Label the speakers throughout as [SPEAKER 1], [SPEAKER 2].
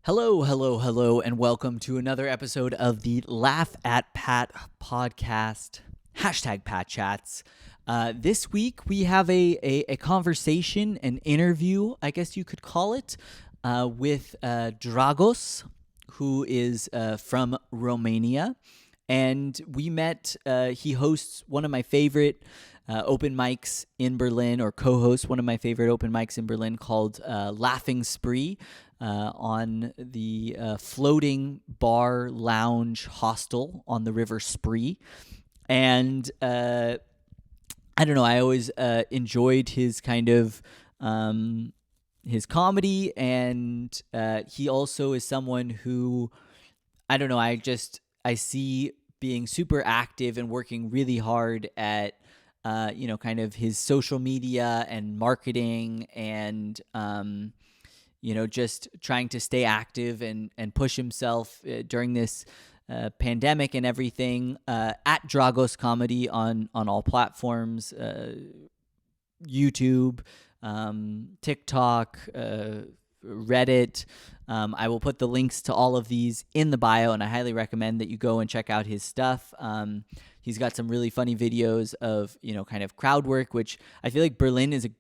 [SPEAKER 1] Hello, hello, hello, and welcome to another episode of the Laugh at Pat podcast, hashtag Patchats. This week we have a conversation, an interview, I guess you could call it, with Dragos, who is from Romania. And we met, he hosts one of my favorite open mics in Berlin, or co-hosts one of my favorite open mics in Berlin called Laughing Spree on the floating bar lounge hostel on the River Spree. And I don't know, I always enjoyed his kind of his comedy, and he also is someone who, I don't know, I see being super active and working really hard at, kind of his social media and marketing and, just trying to stay active and push himself during this pandemic and everything, at Dragos Comedy on all platforms, YouTube, TikTok, Reddit. I will put the links to all of these in the bio, and I highly recommend that you go and check out his stuff. He's got some really funny videos of, kind of crowd work, which I feel like Berlin is a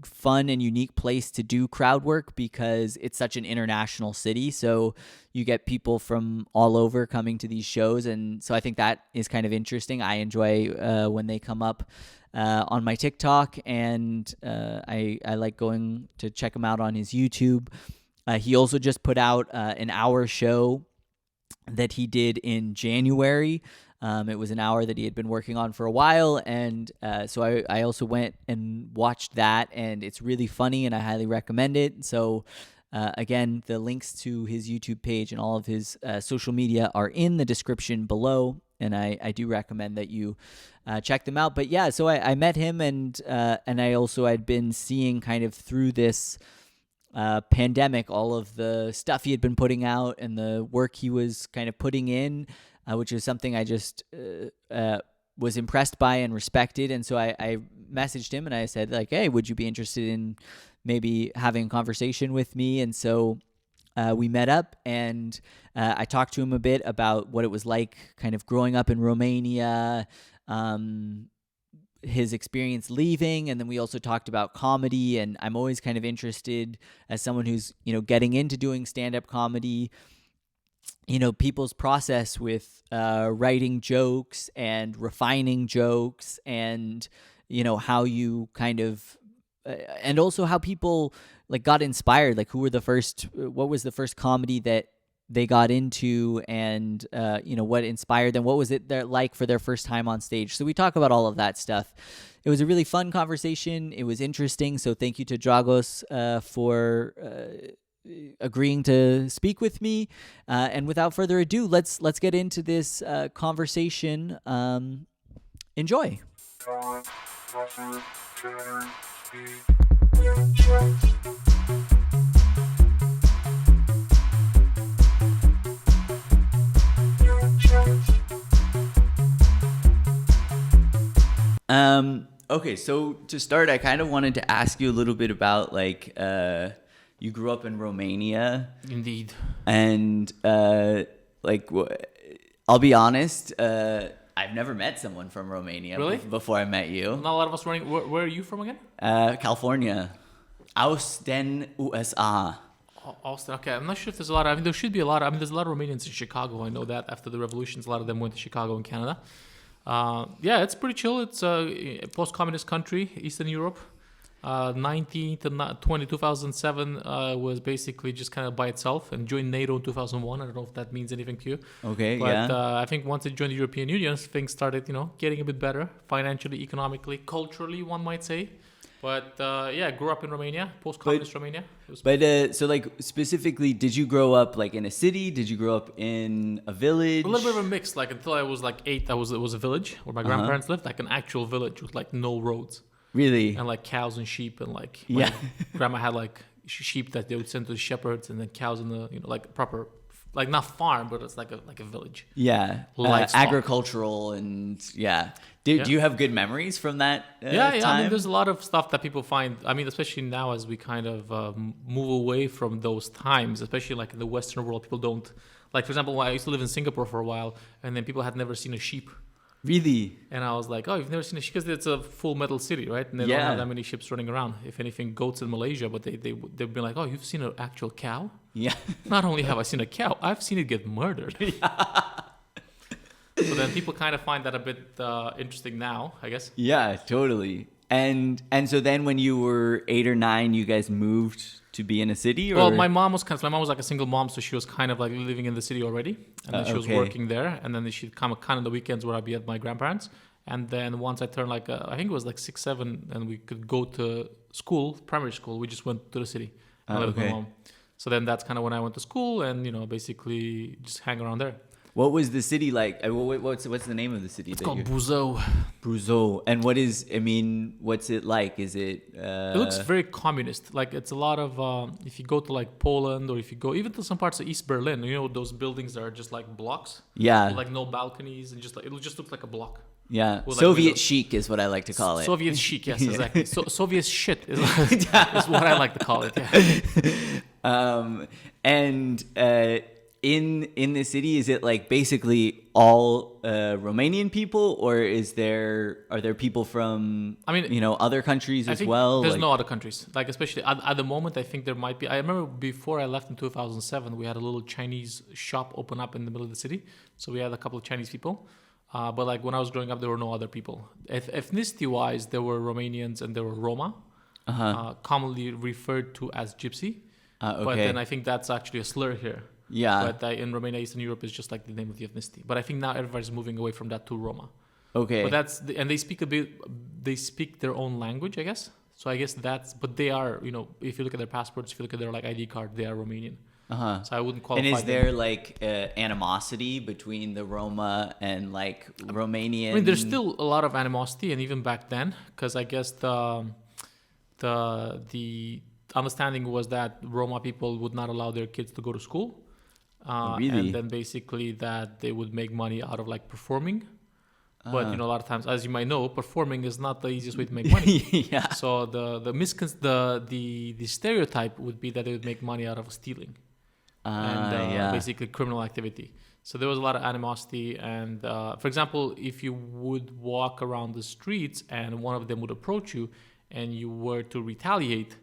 [SPEAKER 1] fun and unique place to do crowd work because it's such an international city. So you get people from all over coming to these shows. And so I think that is kind of interesting. I enjoy when they come up on my TikTok, and I like going to check him out on his YouTube. He also just put out an hour show that he did in January. It was an hour that he had been working on for a while, and so I also went and watched that, and it's really funny, and I highly recommend it. So again, the links to his YouTube page and all of his social media are in the description below, and I do recommend that you check them out. But yeah, so I met him, and I also had been seeing kind of through this pandemic all of the stuff he had been putting out and the work he was kind of putting in, which is something I just was impressed by and respected. And so I messaged him and I said, like, hey, would you be interested in maybe having a conversation with me? And so we met up, and I talked to him a bit about what it was like kind of growing up in Romania, his experience leaving, and then we also talked about comedy. And I'm always kind of interested, as someone who's getting into doing stand-up comedy, people's process with writing jokes and refining jokes, and how you kind of and also how people like got inspired, like what was the first comedy that they got into, and what inspired them, what was it like for their first time on stage. So we talk about all of that stuff. It was a really fun conversation. It was interesting. So thank you to Dragos for agreeing to speak with me. And without further ado, let's get into this conversation. Enjoy. Okay, so to start, I kind of wanted to ask you a little bit about, like, you grew up in Romania.
[SPEAKER 2] Indeed.
[SPEAKER 1] And, I'll be honest, I've never met someone from Romania.
[SPEAKER 2] Really?
[SPEAKER 1] Before I met you.
[SPEAKER 2] Not a lot of us running. Where are you from again?
[SPEAKER 1] California. Aus den USA.
[SPEAKER 2] Austin. Okay, I'm not sure if there's a lot. There should be a lot. There's a lot of Romanians in Chicago. I know that after the revolutions, a lot of them went to Chicago and Canada. Yeah, it's pretty chill. It's a post-communist country, Eastern Europe. 2007 was basically just kind of by itself, and joined NATO in 2001. I don't know if that means anything to you.
[SPEAKER 1] Okay,
[SPEAKER 2] but,
[SPEAKER 1] yeah.
[SPEAKER 2] I think once it joined the European Union, things started, getting a bit better financially, economically, culturally, one might say. But grew up in Romania, post-communist Romania.
[SPEAKER 1] So like specifically, did you grow up like in a city? Did you grow up in a village?
[SPEAKER 2] A little bit of a mix. Like until I was like 8, it was a village where my grandparents lived, like an actual village with like no roads.
[SPEAKER 1] Really?
[SPEAKER 2] And like cows and sheep, and like
[SPEAKER 1] yeah,
[SPEAKER 2] grandma had like sheep that they would send to the shepherds, and then cows in the like proper like not farm, but it's like a village.
[SPEAKER 1] Yeah,
[SPEAKER 2] Livestock.
[SPEAKER 1] agricultural and Do you have good memories from that
[SPEAKER 2] Yeah.
[SPEAKER 1] time?
[SPEAKER 2] I mean, there's a lot of stuff that people find. I mean, especially now as we kind of move away from those times, especially like in the Western world, people don't like. For example, I used to live in Singapore for a while, and then people had never seen a sheep.
[SPEAKER 1] Really?
[SPEAKER 2] And I was like, oh, you've never seen a sheep? Because it's a full metal city, right? And they don't have that many sheep running around. If anything, goats in Malaysia, but they've been like, oh, you've seen an actual cow?
[SPEAKER 1] Yeah.
[SPEAKER 2] Not only have I seen a cow, I've seen it get murdered. So then people kind of find that a bit interesting now, I guess.
[SPEAKER 1] Yeah, totally. And so then when you were 8 or 9, you guys moved to be in a city? Or?
[SPEAKER 2] Well, my mom was like a single mom, so she was kind of like living in the city already. And then she was working there. And then she'd come kind of the weekends where I'd be at my grandparents'. And then once I turned like, I think it was like 6, 7, and we could go to school, primary school, we just went to the city and lived with my mom. So then that's kind of when I went to school and, basically just hang around there.
[SPEAKER 1] What was the city like? What's the name of the city?
[SPEAKER 2] It's called Buzău.
[SPEAKER 1] Buzău. And what's it like? Is it...
[SPEAKER 2] It looks very communist. Like it's a lot of, if you go to like Poland or if you go even to some parts of East Berlin, those buildings that are just like blocks.
[SPEAKER 1] Yeah.
[SPEAKER 2] With like no balconies and just like, it just looks like a block.
[SPEAKER 1] Yeah.
[SPEAKER 2] With
[SPEAKER 1] Soviet chic is what I like to call it.
[SPEAKER 2] Soviet chic, yes, exactly. Soviet shit is what I like to call it. Yeah.
[SPEAKER 1] In the city, is it like basically all Romanian people, or are there people from other countries as well?
[SPEAKER 2] There's no other countries. Like especially at the moment, I think there might be. I remember before I left in 2007, we had a little Chinese shop open up in the middle of the city, so we had a couple of Chinese people. But like when I was growing up, there were no other people. Ethnicity-wise, there were Romanians and there were Roma, commonly referred to as Gypsy. But then I think that's actually a slur here.
[SPEAKER 1] Yeah.
[SPEAKER 2] But in Romania, Eastern Europe, is just like the name of the ethnicity. But I think now everybody's moving away from that to Roma.
[SPEAKER 1] Okay.
[SPEAKER 2] But and they speak their own language, I guess. So I guess but they are, if you look at their passports, if you look at their like ID card, they are Romanian. So I wouldn't qualify.
[SPEAKER 1] And is there like animosity between the Roma and like Romanian?
[SPEAKER 2] I mean, there's still a lot of animosity, and even back then, because I guess the understanding was that Roma people would not allow their kids to go to school.
[SPEAKER 1] Really?
[SPEAKER 2] And then basically that they would make money out of like performing. But a lot of times, as you might know, performing is not the easiest way to make money.
[SPEAKER 1] Yeah.
[SPEAKER 2] So the stereotype would be that they would make money out of stealing. Basically criminal activity. So there was a lot of animosity, and for example, if you would walk around the streets and one of them would approach you and you were to retaliate,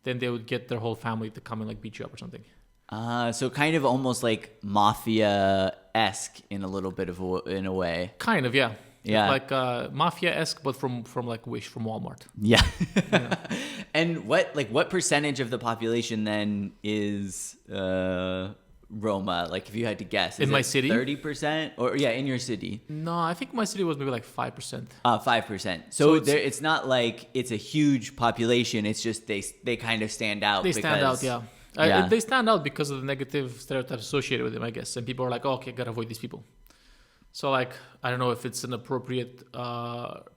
[SPEAKER 2] then they would get their whole family to come and like beat you up or something.
[SPEAKER 1] So kind of almost like mafia-esque in a little bit in a way.
[SPEAKER 2] Kind of, yeah.
[SPEAKER 1] Yeah.
[SPEAKER 2] Like mafia-esque, but from like Wish, from Walmart.
[SPEAKER 1] Yeah. And what percentage of the population then is Roma? Like if you had to guess,
[SPEAKER 2] in my city,
[SPEAKER 1] 30%, or in your city?
[SPEAKER 2] No, I think my city was maybe like 5%.
[SPEAKER 1] 5%. So it's not like it's a huge population. It's just they kind of stand out.
[SPEAKER 2] They stand out, yeah. They stand out because of the negative stereotypes associated with them, I guess. And people are like, oh, okay, gotta avoid these people. So like, I don't know if it's an appropriate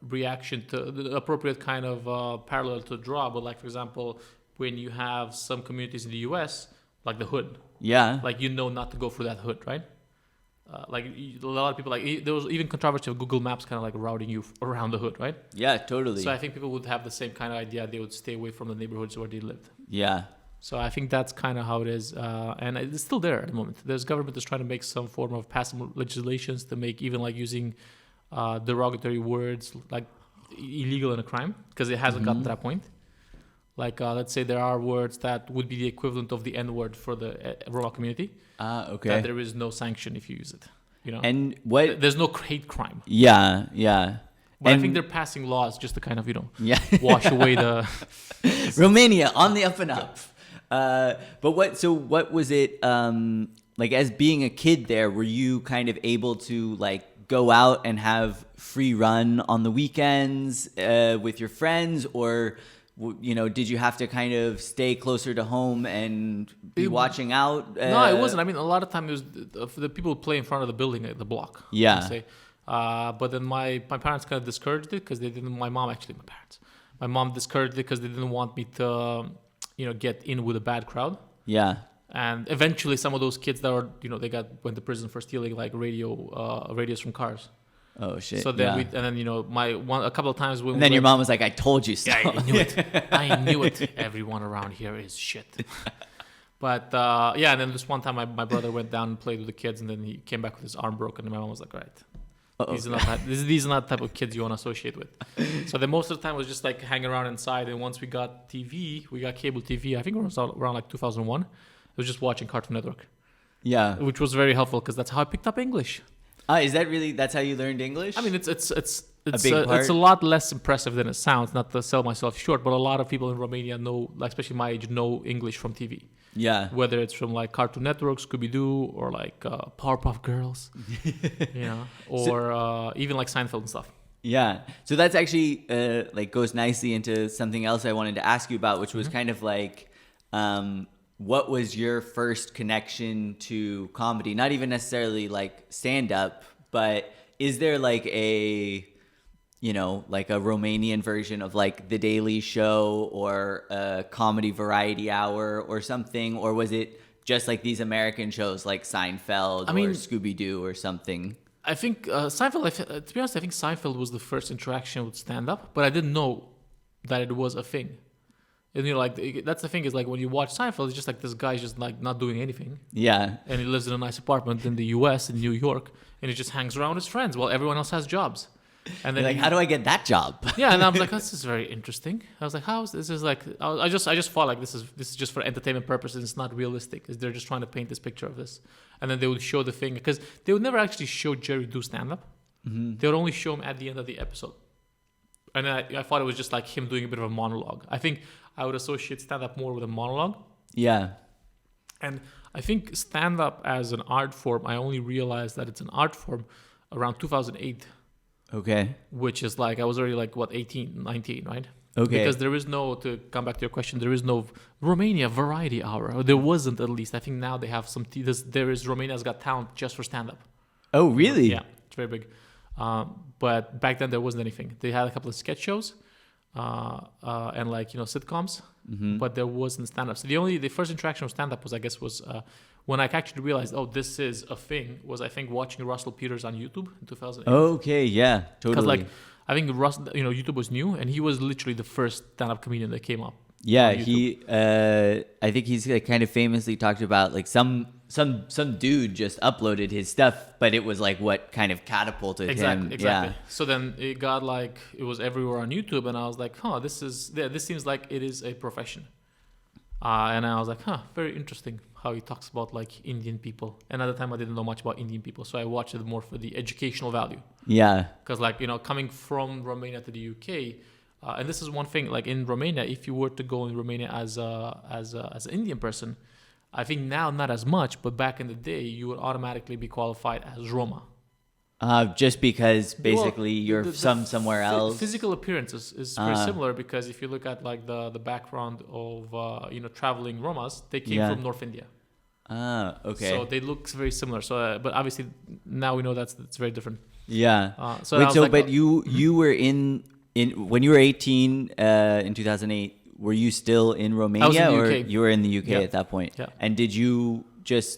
[SPEAKER 2] reaction to the appropriate kind of parallel to draw, but like, for example, when you have some communities in the US, like the hood.
[SPEAKER 1] Yeah.
[SPEAKER 2] Like, not to go through that hood, right? Like a lot of people, like there was even controversy of Google Maps kind of like routing you around the hood, right?
[SPEAKER 1] Yeah, totally.
[SPEAKER 2] So I think people would have the same kind of idea. They would stay away from the neighborhoods where they lived.
[SPEAKER 1] Yeah.
[SPEAKER 2] So I think that's kind of how it is. And it's still there at the moment. There's government is trying to make some form of passing legislations to make even like using derogatory words like illegal in a crime, because it hasn't gotten to that point. Like, let's say there are words that would be the equivalent of the N-word for the Roma community.
[SPEAKER 1] Okay.
[SPEAKER 2] That there is no sanction if you use it.
[SPEAKER 1] And what?
[SPEAKER 2] There's no hate crime.
[SPEAKER 1] Yeah, yeah.
[SPEAKER 2] But I think they're passing laws just to kind of, wash away the...
[SPEAKER 1] Romania on the up and up. But what was it, like as being a kid there, were you kind of able to like go out and have free run on the weekends with your friends, or did you have to kind of stay closer to home and be watching out?
[SPEAKER 2] No, it wasn't. I mean, a lot of times it was the people would play in front of the building at the block.
[SPEAKER 1] Yeah.
[SPEAKER 2] Say. But then my parents kind of discouraged it because they didn't. My mom discouraged it because they didn't want me to, get in with a bad crowd.
[SPEAKER 1] Yeah.
[SPEAKER 2] And eventually, some of those kids that were, went to prison for stealing like radios from cars.
[SPEAKER 1] Oh shit!
[SPEAKER 2] So then a couple of times when
[SPEAKER 1] and then your mom was like, "I told you so."
[SPEAKER 2] Yeah, I knew it. I knew it. Everyone around here is shit. But and then this one time my brother went down and played with the kids, and then he came back with his arm broken, and my mom was like, "Right, these are not the type of kids you want to associate with." So then most of the time was just like hanging around inside, and once we got TV, we got cable TV. I think it was around like 2001. It was just watching Cartoon Network.
[SPEAKER 1] Yeah,
[SPEAKER 2] which was very helpful because that's how I picked up English.
[SPEAKER 1] Is that really? That's how you learned English?
[SPEAKER 2] I mean, it's a lot less impressive than it sounds. Not to sell myself short, but a lot of people in Romania know, like especially my age, know English from TV.
[SPEAKER 1] Yeah.
[SPEAKER 2] Whether it's from like Cartoon Network, Scooby Doo, or like Powerpuff Girls, or even like Seinfeld and stuff.
[SPEAKER 1] Yeah. So that's actually like goes nicely into something else I wanted to ask you about, which was kind of like. What was your first connection to comedy? Not even necessarily like stand-up, but is there like a Romanian version of like The Daily Show or a comedy variety hour or something? Or was it just like these American shows like Seinfeld or Scooby-Doo or something?
[SPEAKER 2] I think Seinfeld, to be honest, I think Seinfeld was the first interaction with stand-up, but I didn't know that it was a thing. And that's the thing is like when you watch Seinfeld, it's just like this guy's just like not doing anything.
[SPEAKER 1] Yeah.
[SPEAKER 2] And he lives in a nice apartment in the U.S. in New York, and he just hangs around with his friends while everyone else has jobs. And then
[SPEAKER 1] how do I get that job?
[SPEAKER 2] Yeah, and I was like, this is very interesting. I was like, how is this? Is like I just felt like this is just for entertainment purposes. It's not realistic. They're just trying to paint this picture of this, and then they would show the thing because they would never actually show Jerry do stand up. Mm-hmm. They would only show him at the end of the episode. And I thought it was just like him doing a bit of a monologue. I think I would associate stand-up more with a monologue. Yeah. And I think stand-up as an art form, I only realized that it's an art form around 2008.
[SPEAKER 1] Okay.
[SPEAKER 2] Which is like, I was already like, 18, 19, right?
[SPEAKER 1] Okay.
[SPEAKER 2] Because there is no, to come back to your question, there is no Romania variety hour. Or there wasn't, at least. I think now they have some, there is Romania's Got Talent just for stand-up.
[SPEAKER 1] Oh, really?
[SPEAKER 2] Yeah, it's very big. But back then there wasn't anything. They had a couple of sketch shows and like sitcoms, but there wasn't stand-up. So the first interaction with stand-up was when I actually realized, this is a thing. Was I think watching Russell Peters on YouTube in 2008.
[SPEAKER 1] Okay, yeah, totally.
[SPEAKER 2] Because like I think YouTube was new, and he was literally the first stand-up comedian that came up.
[SPEAKER 1] Yeah, he. I think he's like kind of famously talked about like some dude just uploaded his stuff, but it was like what kind of catapulted him.
[SPEAKER 2] Exactly.
[SPEAKER 1] Yeah.
[SPEAKER 2] So then it got like it was everywhere on YouTube, and I was like, this seems like it is a profession. And I was like, very interesting how he talks about like Indian people. And at the time I didn't know much about Indian people, so I watched it more for the educational value. Yeah. Because like coming from Romania to the UK. And this is one thing, like in Romania, if you were to go in Romania as an Indian person, I think now not as much, but back in the day, you would automatically be qualified as Roma.
[SPEAKER 1] Just because basically you're somewhere else.
[SPEAKER 2] Physical appearance is very similar because if you look at like the background of traveling Romas, they came from North India. Okay. So they look very similar. So, but obviously now we know that's very different. Yeah.
[SPEAKER 1] But you were in when you were 18 in 2008, were you still in Romania or you were in the UK at that point? Yeah. And did you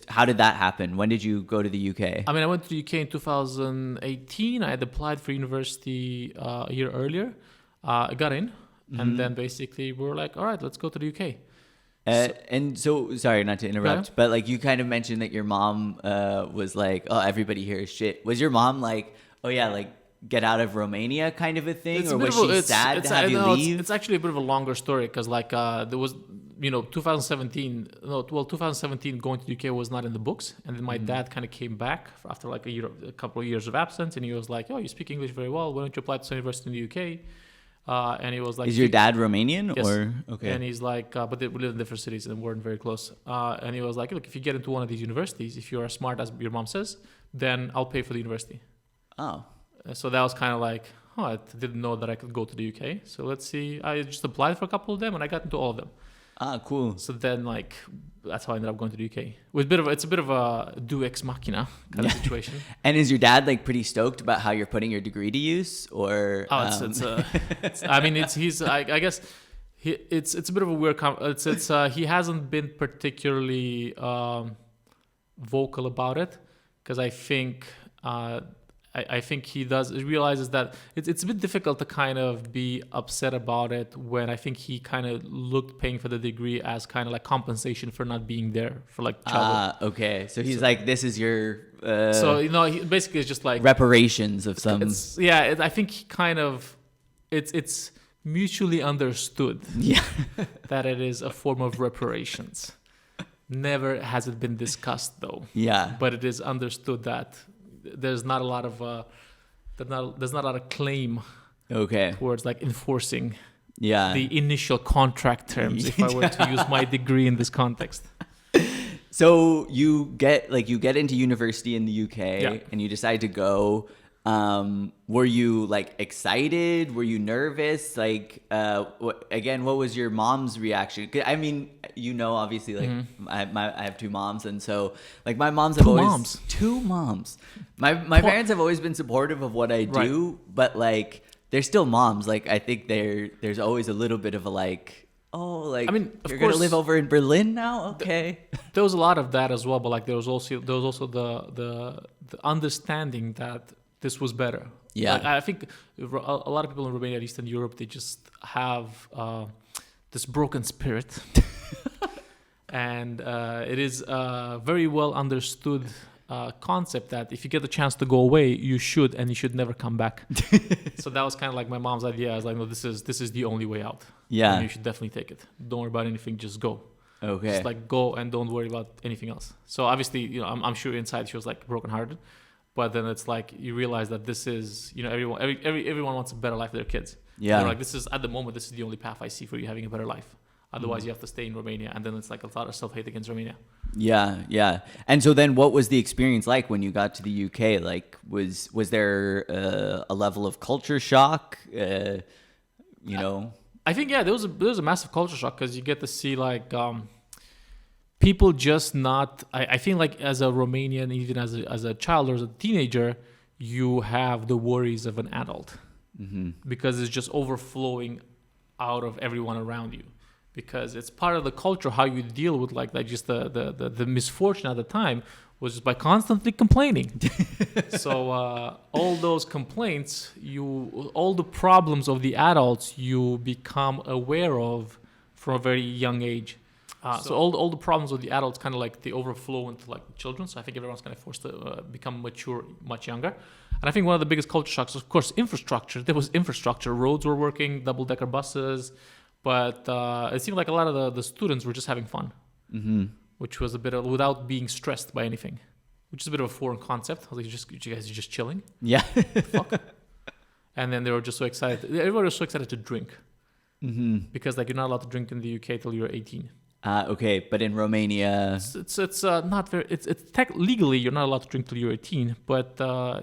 [SPEAKER 1] how did that happen? When did you go to the UK?
[SPEAKER 2] I mean, I went to the UK in 2018. I had applied for university a year earlier. I got in, and then basically we were like, all right, let's go to the UK.
[SPEAKER 1] And so, sorry, not to interrupt, but like you kind of mentioned that your mom was like, oh, everybody here is shit. Was your mom like, oh yeah, like get out of Romania kind of a thing? Or was she sad to have you leave?
[SPEAKER 2] It's actually a bit of a longer story because like there was, 2017 going to the UK was not in the books. And then my dad kind of came back after like a couple of years of absence. And he was like, oh, you speak English very well. Why don't you apply to university in the UK? And he was like,
[SPEAKER 1] is your dad Romanian?
[SPEAKER 2] Yes.
[SPEAKER 1] Or okay?
[SPEAKER 2] And he's like, but we live in different cities and weren't very close. And he was like, look, if you get into one of these universities, if you're as smart as your mom says, then I'll pay for the university. Oh. So that was kind of like, I didn't know that I could go to the UK. So let's see. I just applied for a couple of them and I got into all of them.
[SPEAKER 1] Ah, cool.
[SPEAKER 2] So then, like, that's how I ended up going to the UK. It's a bit of a do ex machina kind of situation.
[SPEAKER 1] And is your dad like pretty stoked about how you're putting your degree to use, or?
[SPEAKER 2] I guess It's a bit of a weird. He hasn't been particularly vocal about it, because I think I think he realizes that it's a bit difficult to kind of be upset about it when I think he kind of looked paying for the degree as kind of like compensation for not being there for like childhood.
[SPEAKER 1] Okay. So he's like, this is your
[SPEAKER 2] So he basically it's just like
[SPEAKER 1] reparations of some.
[SPEAKER 2] I think he kind of it's mutually understood that it is a form of reparations. Never has it been discussed though.
[SPEAKER 1] Yeah.
[SPEAKER 2] But it is understood that there's not a lot of there's not a lot of claim towards like enforcing the initial contract terms, if I were to use my degree in this context.
[SPEAKER 1] So you get into university in the UK and you decide to go. Were you like excited? Were you nervous? Like, what was your mom's reaction? I mean, obviously, like I have two moms, and so like my moms have two moms. My parents have always been supportive of what I do, but like they're still moms. Like I think there's always a little bit of a like, I mean, you're gonna live over in Berlin now, okay?
[SPEAKER 2] There was a lot of that as well, but like there was also the understanding that this was better. Yeah, like, I think a lot of people in Romania and Eastern Europe, they just have this broken spirit, and it is a very well understood concept that if you get the chance to go away, you should, and you should never come back. So that was kind of like my mom's idea. I was like, no, this is the only way out. Yeah, and you should definitely take it. Don't worry about anything. Just go. Okay. Just like go and don't worry about anything else. So obviously, I'm sure inside she was like brokenhearted. But then it's like you realize that this is, everyone wants a better life for their kids. Yeah. They're like, this is the only path I see for you having a better life. Otherwise, you have to stay in Romania. And then it's like a lot of self-hate against Romania. Yeah, yeah. And so then what was the experience like when you got to the UK? Like, was there a level of culture shock? I think, there was a massive culture shock because you get to see like... people just not. I feel like as a Romanian, even as a child or as a teenager, you have the worries of an adult because it's just overflowing out of everyone around you. Because it's part of the culture how you deal with like just the misfortune at the time was just by constantly complaining. So all those complaints, all the problems of the adults, you become aware of from a very young age. So all the problems with the adults kind of like they overflow into like children. So I think everyone's kind of forced to become mature much younger. And I think one of the biggest culture shocks, of course, infrastructure. There was infrastructure. Roads were working, double-decker buses. But it seemed like a lot of the students were just having fun, which was a bit of, without being stressed by anything, which is a bit of a foreign concept. I was like, you guys are just chilling. Yeah. Fuck. And then they were just so excited. Everybody was so excited to drink because like you're not allowed to drink in the UK till you're 18.
[SPEAKER 1] Okay, but in Romania,
[SPEAKER 2] it's not very. It's legally you're not allowed to drink till you're 18, but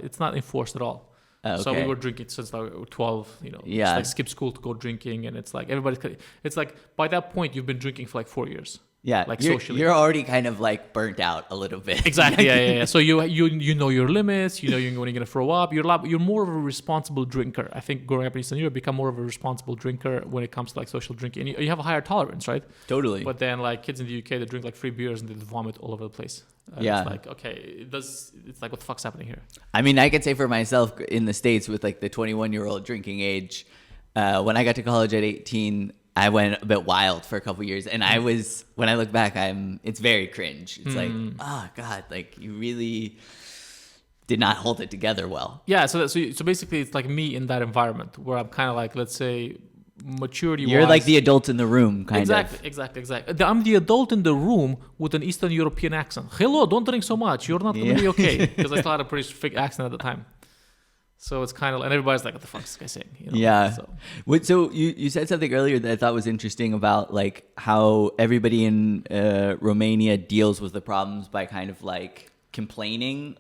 [SPEAKER 2] it's not enforced at all. Okay. So we were drinking since like 12. Just like skip school to go drinking, and it's like everybody's. It's like by that point you've been drinking for like 4 years. Yeah, like socially,
[SPEAKER 1] you're already kind of like burnt out a little bit.
[SPEAKER 2] Exactly. Yeah. So you know your limits. You know when you're gonna throw up. You're more of a responsible drinker. I think growing up in Eastern Europe, become more of a responsible drinker when it comes to like social drinking. And you have a higher tolerance, right? Totally. But then like kids in the UK, they drink like 3 beers and they vomit all over the place. It's like it's like what the fuck's happening here? I
[SPEAKER 1] mean, I can say for myself in the States with like the 21-year-old drinking age, when I got to college at 18. I went a bit wild for a couple of years, and when I look back, it's very cringe. It's like, oh God, like you really did not hold it together well.
[SPEAKER 2] Yeah. So basically it's like me in that environment where I'm kind of like, let's say maturity.
[SPEAKER 1] You're like the adult in the room, kind of.
[SPEAKER 2] Exactly. I'm the adult in the room with an Eastern European accent. Hello, don't drink so much. You're not going to be okay. Because I still had a pretty thick accent at the time. So it's kind of, and everybody's like, what the fuck is this guy saying?
[SPEAKER 1] Yeah. So you said something earlier that I thought was interesting about like how everybody in Romania deals with the problems by kind of like complaining,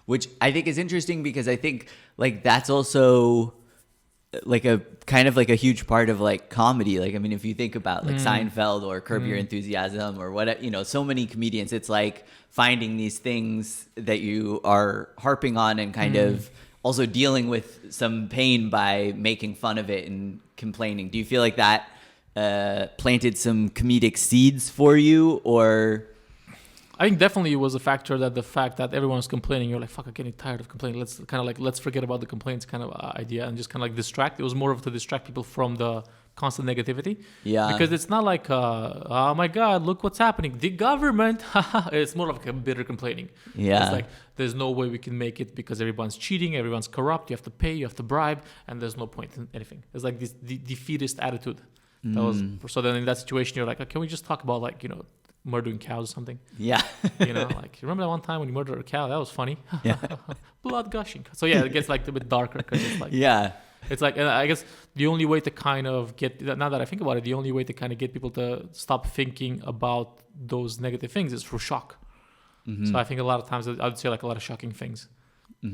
[SPEAKER 1] which I think is interesting because I think like that's also like a kind of like a huge part of like comedy. Like, I mean, if you think about like Seinfeld or Curb Your Enthusiasm or what, so many comedians, it's like finding these things that you are harping on and kind of also dealing with some pain by making fun of it and complaining. Do you feel like that planted some comedic seeds for you, or?
[SPEAKER 2] I think definitely it was a factor that the fact that everyone was complaining, you're like, fuck, I'm getting tired of complaining. Let's forget about the complaints kind of idea and just kind of like distract. It was more of to distract people from the constant negativity.
[SPEAKER 1] Yeah.
[SPEAKER 2] Because it's not like, oh my God, look what's happening. The government. It's more like a bitter complaining.
[SPEAKER 1] Yeah.
[SPEAKER 2] It's like, there's no way we can make it because everyone's cheating, everyone's corrupt, you have to pay, you have to bribe, and there's no point in anything. It's like this defeatist attitude. That was, so then in that situation, you're like, can we just talk about like, murdering cows or something?
[SPEAKER 1] Yeah.
[SPEAKER 2] Like, remember that one time when you murdered a cow? That was funny.
[SPEAKER 1] Yeah.
[SPEAKER 2] Blood gushing. So yeah, it gets like a bit darker because it's like,
[SPEAKER 1] yeah.
[SPEAKER 2] It's like, I guess the only way to kind of get, now that I think about it, the only way to kind of get people to stop thinking about those negative things is through shock. So I think a lot of times I would say like a lot of shocking things,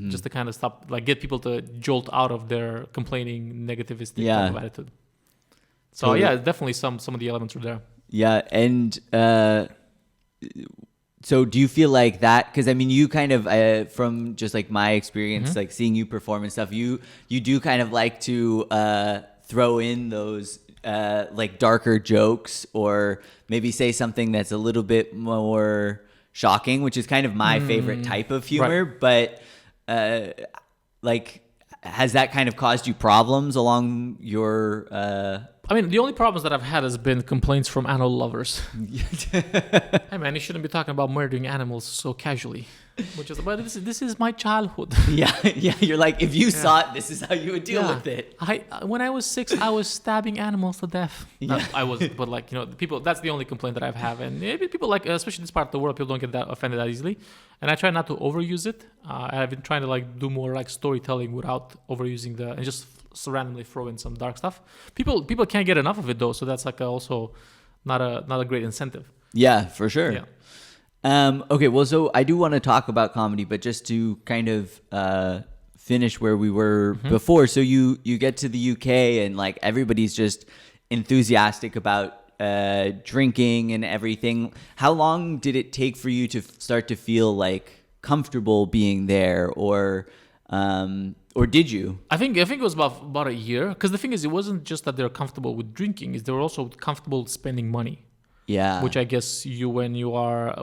[SPEAKER 2] just to kind of stop, like get people to jolt out of their complaining negativistic type of attitude. So
[SPEAKER 1] totally.
[SPEAKER 2] yeah, definitely some of the elements are there.
[SPEAKER 1] Yeah, and so do you feel like that? Because I mean, you kind of from just like my experience, like seeing you perform and stuff, you do kind of like to throw in those like darker jokes, or maybe say something that's a little bit more shocking, which is kind of my favorite type of humor.
[SPEAKER 2] Right.
[SPEAKER 1] But like, has that kind of caused you problems along your?
[SPEAKER 2] I mean, the only problems that I've had has been complaints from animal lovers. Hey man, you shouldn't be talking about murdering animals so casually. Which is, but this is my childhood.
[SPEAKER 1] Yeah. You're like, if you saw it, this is how you would deal with it.
[SPEAKER 2] When I was 6, I was stabbing animals to death.
[SPEAKER 1] Yeah.
[SPEAKER 2] I was, but like, people. That's the only complaint that I've have, and maybe people like, especially this part of the world, people don't get that offended that easily. And I try not to overuse it. I've been trying to like do more like storytelling without overusing and just randomly throw in some dark stuff. People can't get enough of it though, so that's like also not a great incentive.
[SPEAKER 1] Yeah, for sure.
[SPEAKER 2] Yeah.
[SPEAKER 1] Okay, well, so I do want to talk about comedy, but just to kind of finish where we were before. So you get to the UK and like everybody's just enthusiastic about drinking and everything. How long did it take for you to start to feel like comfortable being there, or did you?
[SPEAKER 2] I think it was about a year, because the thing is, it wasn't just that they're comfortable with drinking; is they were also comfortable spending money.
[SPEAKER 1] Yeah.
[SPEAKER 2] Which I guess when you are,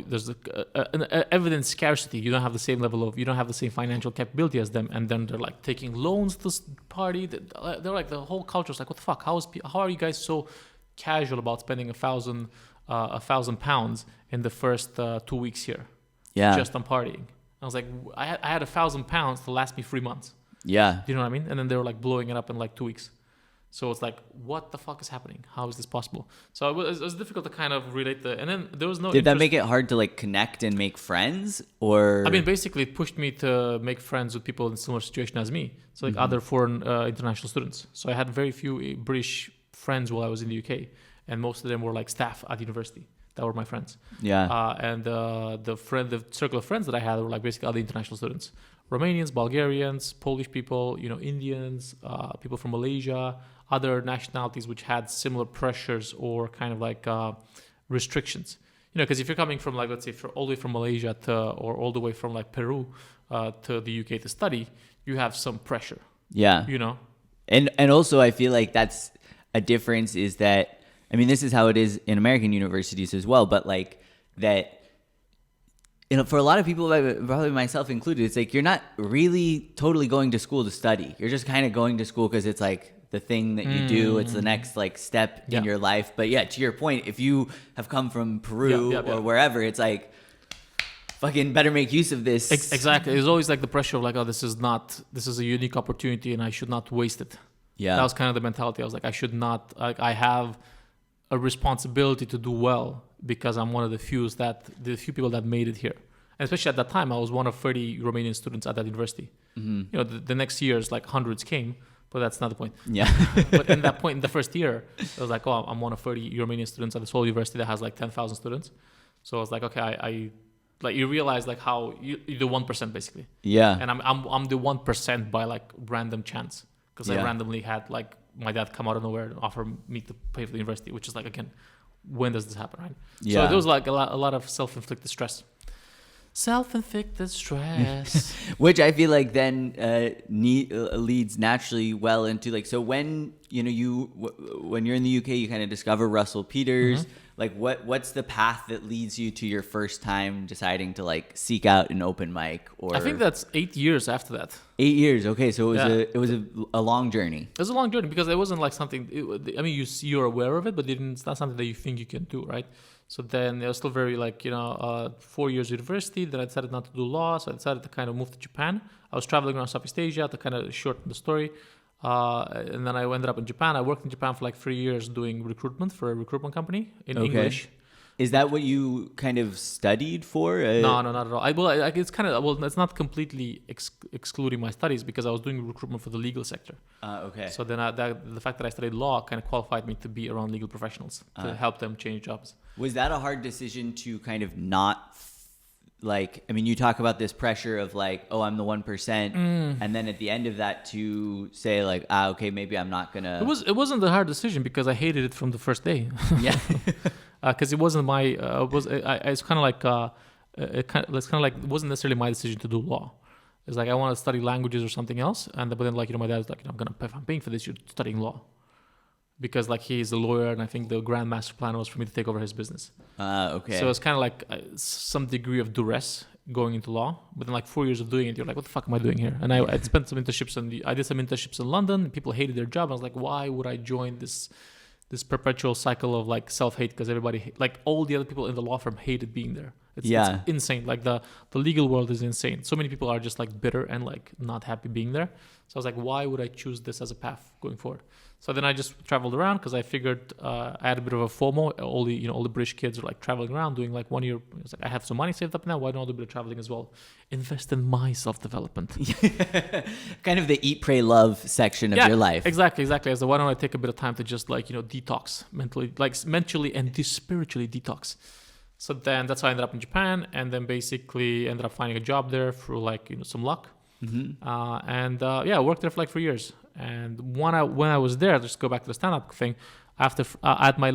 [SPEAKER 2] there's an evident scarcity. You don't have the same you don't have the same financial capability as them, and then they're like taking loans to party. They're like, the whole culture is like, what the fuck? How are you guys so casual about spending £1,000 in the first 2 weeks here?
[SPEAKER 1] Yeah.
[SPEAKER 2] Just on partying. I was like, I had £1,000 to last me 3 months.
[SPEAKER 1] Yeah.
[SPEAKER 2] Do you know what I mean? And then they were like blowing it up in like 2 weeks. So it's like, what the fuck is happening? How is this possible? So it was difficult to kind of relate and then there was no.
[SPEAKER 1] Did that make it hard to like connect and make friends, or?
[SPEAKER 2] I mean, basically, it pushed me to make friends with people in a similar situation as me. So like other foreign international students. So I had very few British friends while I was in the UK, and most of them were like staff at university that were my friends.
[SPEAKER 1] Yeah.
[SPEAKER 2] And the circle of friends that I had were like basically other international students. Romanians, Bulgarians, Polish people, Indians, people from Malaysia, other nationalities which had similar pressures or kind of like restrictions. Because if you're coming from like, let's say, all the way from Malaysia or all the way from like Peru to the UK to study, you have some pressure.
[SPEAKER 1] Yeah. And also I feel like that's a difference, is that, I mean, this is how it is in American universities as well, but like that, for a lot of people, probably myself included, it's like you're not really totally going to school to study. You're just kind of going to school because it's like the thing that you do. It's the next like step in your life. But yeah, to your point, if you have come from Peru or wherever, it's like, fucking better make use of this.
[SPEAKER 2] Exactly. There's always like the pressure of like, oh, this is a unique opportunity and I should not waste it.
[SPEAKER 1] Yeah.
[SPEAKER 2] That was kind of the mentality. I was like, I should not, like, I have a responsibility to do well because I'm one of the few people that made it here. And especially at that time, I was one of 30 Romanian students at that university. The next years, like hundreds came, but that's not the point.
[SPEAKER 1] Yeah.
[SPEAKER 2] But in that point, in the first year, I was like, oh, I'm one of 30 Romanian students at this whole university that has like 10,000 students. So I was like, okay, I like, you realize like how you're the 1% basically.
[SPEAKER 1] Yeah.
[SPEAKER 2] And I'm the 1% by like random chance, because I randomly had like my dad come out of nowhere and offer me to pay for the university, which is like, again, when does this happen, right?
[SPEAKER 1] Yeah.
[SPEAKER 2] So there was like a lot of self-inflicted stress. Self-inflicted stress.
[SPEAKER 1] Which I feel like then leads naturally well into like, so when when you're in the UK, you kind of discover Russell Peters. Like what's the path that leads you to your first time deciding to like seek out an open mic? Or
[SPEAKER 2] I think that's 8 years after that.
[SPEAKER 1] 8 years. Okay, so it was a long journey.
[SPEAKER 2] It was a long journey because it wasn't like something. I mean, you're aware of it, but it's not something that you think you can do, right? So then it was still very 4 years university. Then I decided not to do law, so I decided to kind of move to Japan. I was traveling around Southeast Asia to kind of shorten the story. And then I ended up in Japan. I worked in Japan for like 3 years doing recruitment for a recruitment company in English.
[SPEAKER 1] Is that what you kind of studied for?
[SPEAKER 2] No, not at all. It's kind of it's not completely excluding my studies because I was doing recruitment for the legal sector.
[SPEAKER 1] Okay.
[SPEAKER 2] So then the fact that I studied law kind of qualified me to be around legal professionals to help them change jobs.
[SPEAKER 1] Was that a hard decision to kind of not? I mean, you talk about this pressure of like, oh, I'm the 1%. And then at the end of that to say like, okay, maybe I'm not going to.
[SPEAKER 2] It wasn't a hard decision because I hated it from the first day. Yeah. Because it wasn't my, it's kind of like, it wasn't necessarily my decision to do law. It's like, I want to study languages or something else. But then my dad was like, if I'm paying for this, you're studying law. Because like he's a lawyer, and I think the grand master plan was for me to take over his business.
[SPEAKER 1] Okay.
[SPEAKER 2] So it's kind of like some degree of duress going into law. But then like 4 years of doing it, you're like, what the fuck am I doing here? And I spent some internships I did some internships in London. People hated their job. I was like, why would I join this perpetual cycle of like self-hate? Because everybody, like all the other people in the law firm hated being there. It's insane. Like the legal world is insane. So many people are just like bitter and like not happy being there. So I was like, why would I choose this as a path going forward? So then I just traveled around because I figured I had a bit of a FOMO. All the British kids are like traveling around doing like 1 year. It's like, I have some money saved up now. Why don't I do a bit of traveling as well? Invest in my self-development.
[SPEAKER 1] Kind of the eat, pray, love section of your life.
[SPEAKER 2] Exactly. So why don't I take a bit of time to just like, detox mentally and spiritually detox. So then that's how I ended up in Japan, and then basically ended up finding a job there through like, some luck. I worked there for like 3 years. And when I was there, just go back to the stand-up thing, after at my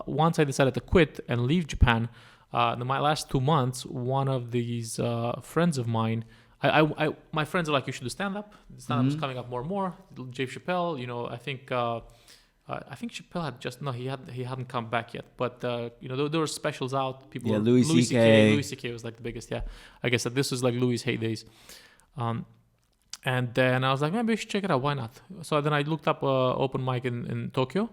[SPEAKER 2] once I decided to quit and leave Japan, in my last 2 months, one of these friends of mine, my friends are like, you should do stand-up. Stand-up is coming up more and more. Dave Chappelle, I think Chappelle had he hadn't come back yet, but there were specials out.
[SPEAKER 1] Louis
[SPEAKER 2] C.K. was like the biggest. Yeah, I guess that this was like Louis' heydays. And then I was like, maybe I should check it out. Why not? So then I looked up open mic in Tokyo,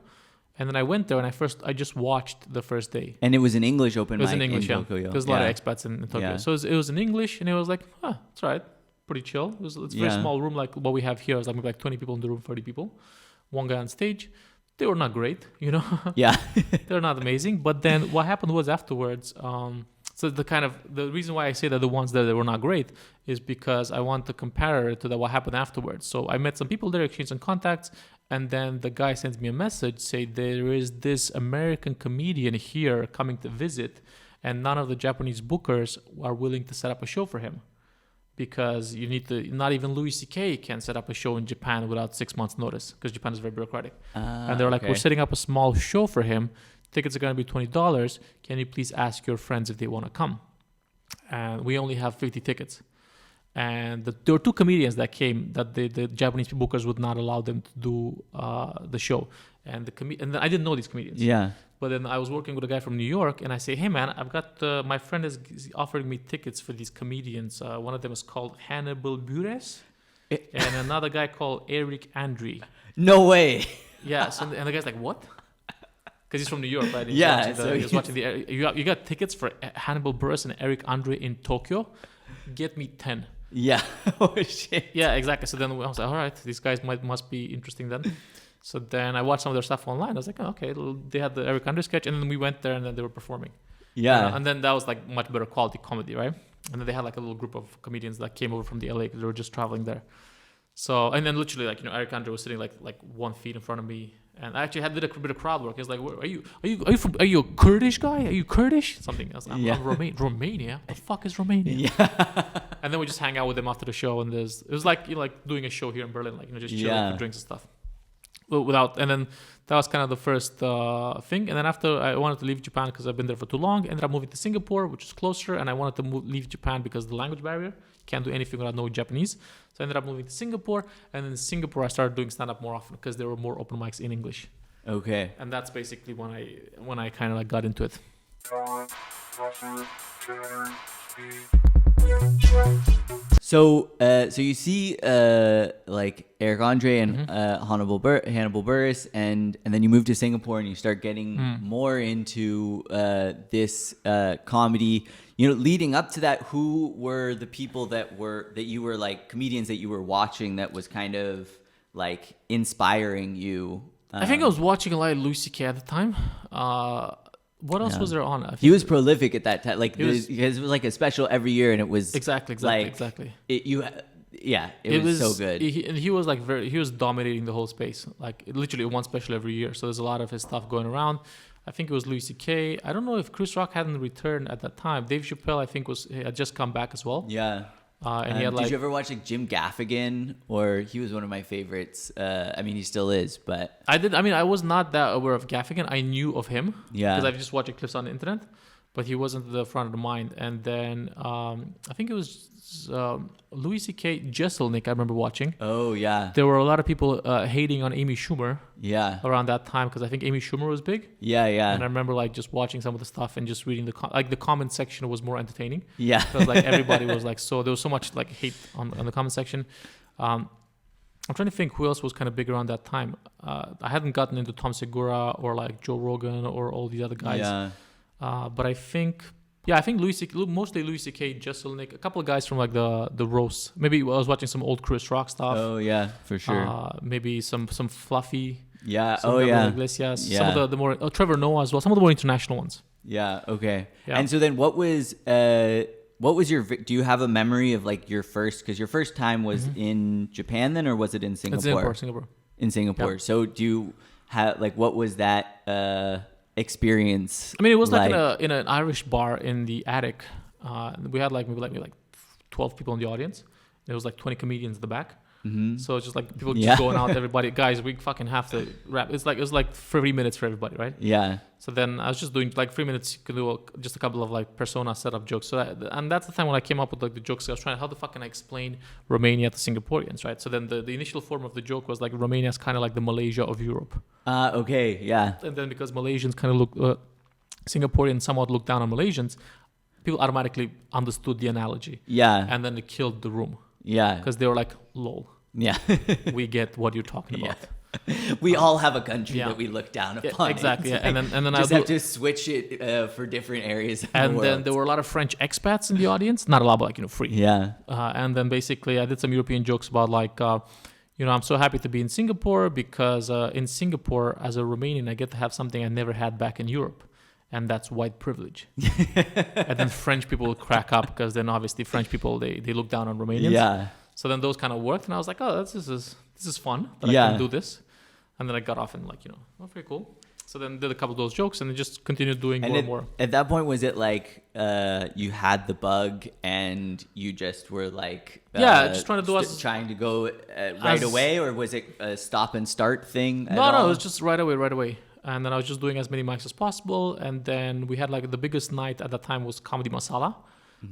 [SPEAKER 2] and then I went there and I just watched the first day.
[SPEAKER 1] And it was an English open mic
[SPEAKER 2] in English,
[SPEAKER 1] Tokyo.
[SPEAKER 2] There's a lot of expats in Tokyo. Yeah. So it was in English, and it was like, it's all right, pretty chill. It's a very small room, like what we have here. It was like maybe like 20 people in the room, 30 people. One guy on stage. They were not great,
[SPEAKER 1] Yeah.
[SPEAKER 2] They're not amazing. But then what happened was afterwards, so the reason why I say that the ones that were not great is because I want to compare it to what happened afterwards. So I met some people there, exchanged some contacts, and then the guy sends me a message, say there is this American comedian here coming to visit, and none of the Japanese bookers are willing to set up a show for him. Because not even Louis C.K. can set up a show in Japan without 6 months notice, because Japan is very bureaucratic. And they're like, we're setting up a small show for him. Tickets are going to be $20. Can you please ask your friends if they want to come? And we only have 50 tickets. And there were two comedians that came that the Japanese bookers would not allow them to do the show. And I didn't know these comedians.
[SPEAKER 1] Yeah.
[SPEAKER 2] But then I was working with a guy from New York, and I say, hey man, I've got my friend is offering me tickets for these comedians. One of them is called Hannibal Buress, and another guy called Eric Andre.
[SPEAKER 1] No way.
[SPEAKER 2] Yeah. So and the guy's like, what? Because he's from New York, right?
[SPEAKER 1] He
[SPEAKER 2] was watching you got tickets for Hannibal Buress and Eric Andre in Tokyo. Get me 10.
[SPEAKER 1] Yeah. Oh shit.
[SPEAKER 2] Yeah, exactly. So then I was like, all right, these guys must be interesting then. So then I watched some of their stuff online. I was like, oh, okay, they had the Eric Andre sketch, and then we went there, and then they were performing.
[SPEAKER 1] Yeah.
[SPEAKER 2] And then that was like much better quality comedy, right? And then they had like a little group of comedians that came over from the LA because they were just traveling there. So, and then literally like, Eric Andre was sitting like 1 feet in front of me. And I actually did a bit of crowd work. He was like, are you a Kurdish guy? Are you Kurdish? Something else. I'm Romania? What the fuck is Romania?
[SPEAKER 1] Yeah.
[SPEAKER 2] And then we just hang out with them after the show. And it was like, like doing a show here in Berlin, just chilling for drinks and stuff. without, and then that was kind of the first thing. And then after I wanted to leave Japan because I've been there for too long, ended up moving to Singapore, which is closer, and I wanted to leave Japan because of the language barrier. Can't do anything without knowing Japanese. So I ended up moving to Singapore, and in Singapore I started doing stand-up more often because there were more open mics in English.
[SPEAKER 1] Okay.
[SPEAKER 2] And that's basically when I kind of like got into it.
[SPEAKER 1] So you see like Eric Andre and Hannibal Buress, and then you move to Singapore and you start getting more into this comedy. You know, leading up to that, who were the people that you were like comedians that you were watching that was kind of like inspiring you?
[SPEAKER 2] I think I was watching a lot of Louis C.K. at the time. What else was there on?
[SPEAKER 1] He was prolific at that time. Like because it was like a special every year, and it was
[SPEAKER 2] exactly.
[SPEAKER 1] It was so good.
[SPEAKER 2] He was like he was dominating the whole space. Like literally one special every year. So there's a lot of his stuff going around. I think it was Louis C.K. I don't know if Chris Rock hadn't returned at that time. Dave Chappelle, I think, had just come back as well.
[SPEAKER 1] Yeah.
[SPEAKER 2] And he had
[SPEAKER 1] did you ever watch like Jim Gaffigan? Or he was one of my favorites. I mean, he still is, but
[SPEAKER 2] I did. I mean, I was not that aware of Gaffigan. I knew of him because I've just watched clips on the internet, but he wasn't the front of the mind. And then I think it was Louis C.K. Jesselnick. I remember watching.
[SPEAKER 1] Oh yeah.
[SPEAKER 2] There were a lot of people hating on Amy Schumer.
[SPEAKER 1] Yeah.
[SPEAKER 2] Around that time because I think Amy Schumer was big.
[SPEAKER 1] Yeah.
[SPEAKER 2] And I remember like just watching some of the stuff and just reading the comment section was more entertaining.
[SPEAKER 1] Yeah.
[SPEAKER 2] Because like everybody was like there was so much like hate on the comment section. I'm trying to think who else was kind of big around that time. I hadn't gotten into Tom Segura or like Joe Rogan or all these other guys.
[SPEAKER 1] Yeah.
[SPEAKER 2] But I think mostly Louis C.K., Jesselnick, a couple of guys from like the roast. Maybe I was watching some old Chris Rock stuff.
[SPEAKER 1] Oh yeah, for sure.
[SPEAKER 2] Maybe some Fluffy.
[SPEAKER 1] Yeah.
[SPEAKER 2] Some Iglesias.
[SPEAKER 1] Yeah.
[SPEAKER 2] Some of the more Trevor Noah as well. Some of the more international ones.
[SPEAKER 1] Yeah. Okay.
[SPEAKER 2] Yeah.
[SPEAKER 1] And so then, what was your? Do you have a memory of like your first? Because your first time was in Japan, then, or was it in Singapore?
[SPEAKER 2] Singapore.
[SPEAKER 1] In Singapore.
[SPEAKER 2] Yeah.
[SPEAKER 1] So do you have like what was that experience?
[SPEAKER 2] I mean, it was like in an Irish bar in the attic. We had like maybe 12 people in the audience. There was like 20 comedians in the back. Mm-hmm. So it's just like people just going out. Everybody, guys, we fucking have to rap. It was like 30 minutes for everybody, right?
[SPEAKER 1] Yeah. So
[SPEAKER 2] then I was just doing like 3 minutes. You could do just a couple of like persona setup jokes. So and that's the time when I came up with like the jokes. I was trying how the fuck can I explain Romania to Singaporeans, right? So then the initial form of the joke was like Romania is kind of like the Malaysia of Europe.
[SPEAKER 1] Okay. Yeah.
[SPEAKER 2] And then because Malaysians kind of look, Singaporeans somewhat look down on Malaysians, people automatically understood the analogy.
[SPEAKER 1] Yeah.
[SPEAKER 2] And then it killed the room.
[SPEAKER 1] Yeah.
[SPEAKER 2] Because they were like, lol.
[SPEAKER 1] Yeah.
[SPEAKER 2] We get what you're talking about.
[SPEAKER 1] We all have a country that we look down upon.
[SPEAKER 2] Yeah, exactly. Yeah. And then
[SPEAKER 1] just have to switch it for different areas of the world.
[SPEAKER 2] Then there were a lot of French expats in the audience. Not a lot, but like, free.
[SPEAKER 1] Yeah.
[SPEAKER 2] And then basically I did some European jokes about like, I'm so happy to be in Singapore because in Singapore, as a Romanian, I get to have something I never had back in Europe. And that's white privilege. And then French people will crack up because then obviously French people, they look down on Romanians.
[SPEAKER 1] Yeah.
[SPEAKER 2] So then those kind of worked. And I was like, oh, this is fun that I can do this. And then I got off and like, very cool. So then did a couple of those jokes and then just continued doing more and more.
[SPEAKER 1] At that point, was it like you had the bug and you just were like...
[SPEAKER 2] just trying to do
[SPEAKER 1] trying to go right away? Or was it a stop and start thing?
[SPEAKER 2] No, it was just right away. And then I was just doing as many mics as possible. And then we had like the biggest night at that time was Comedy Masala,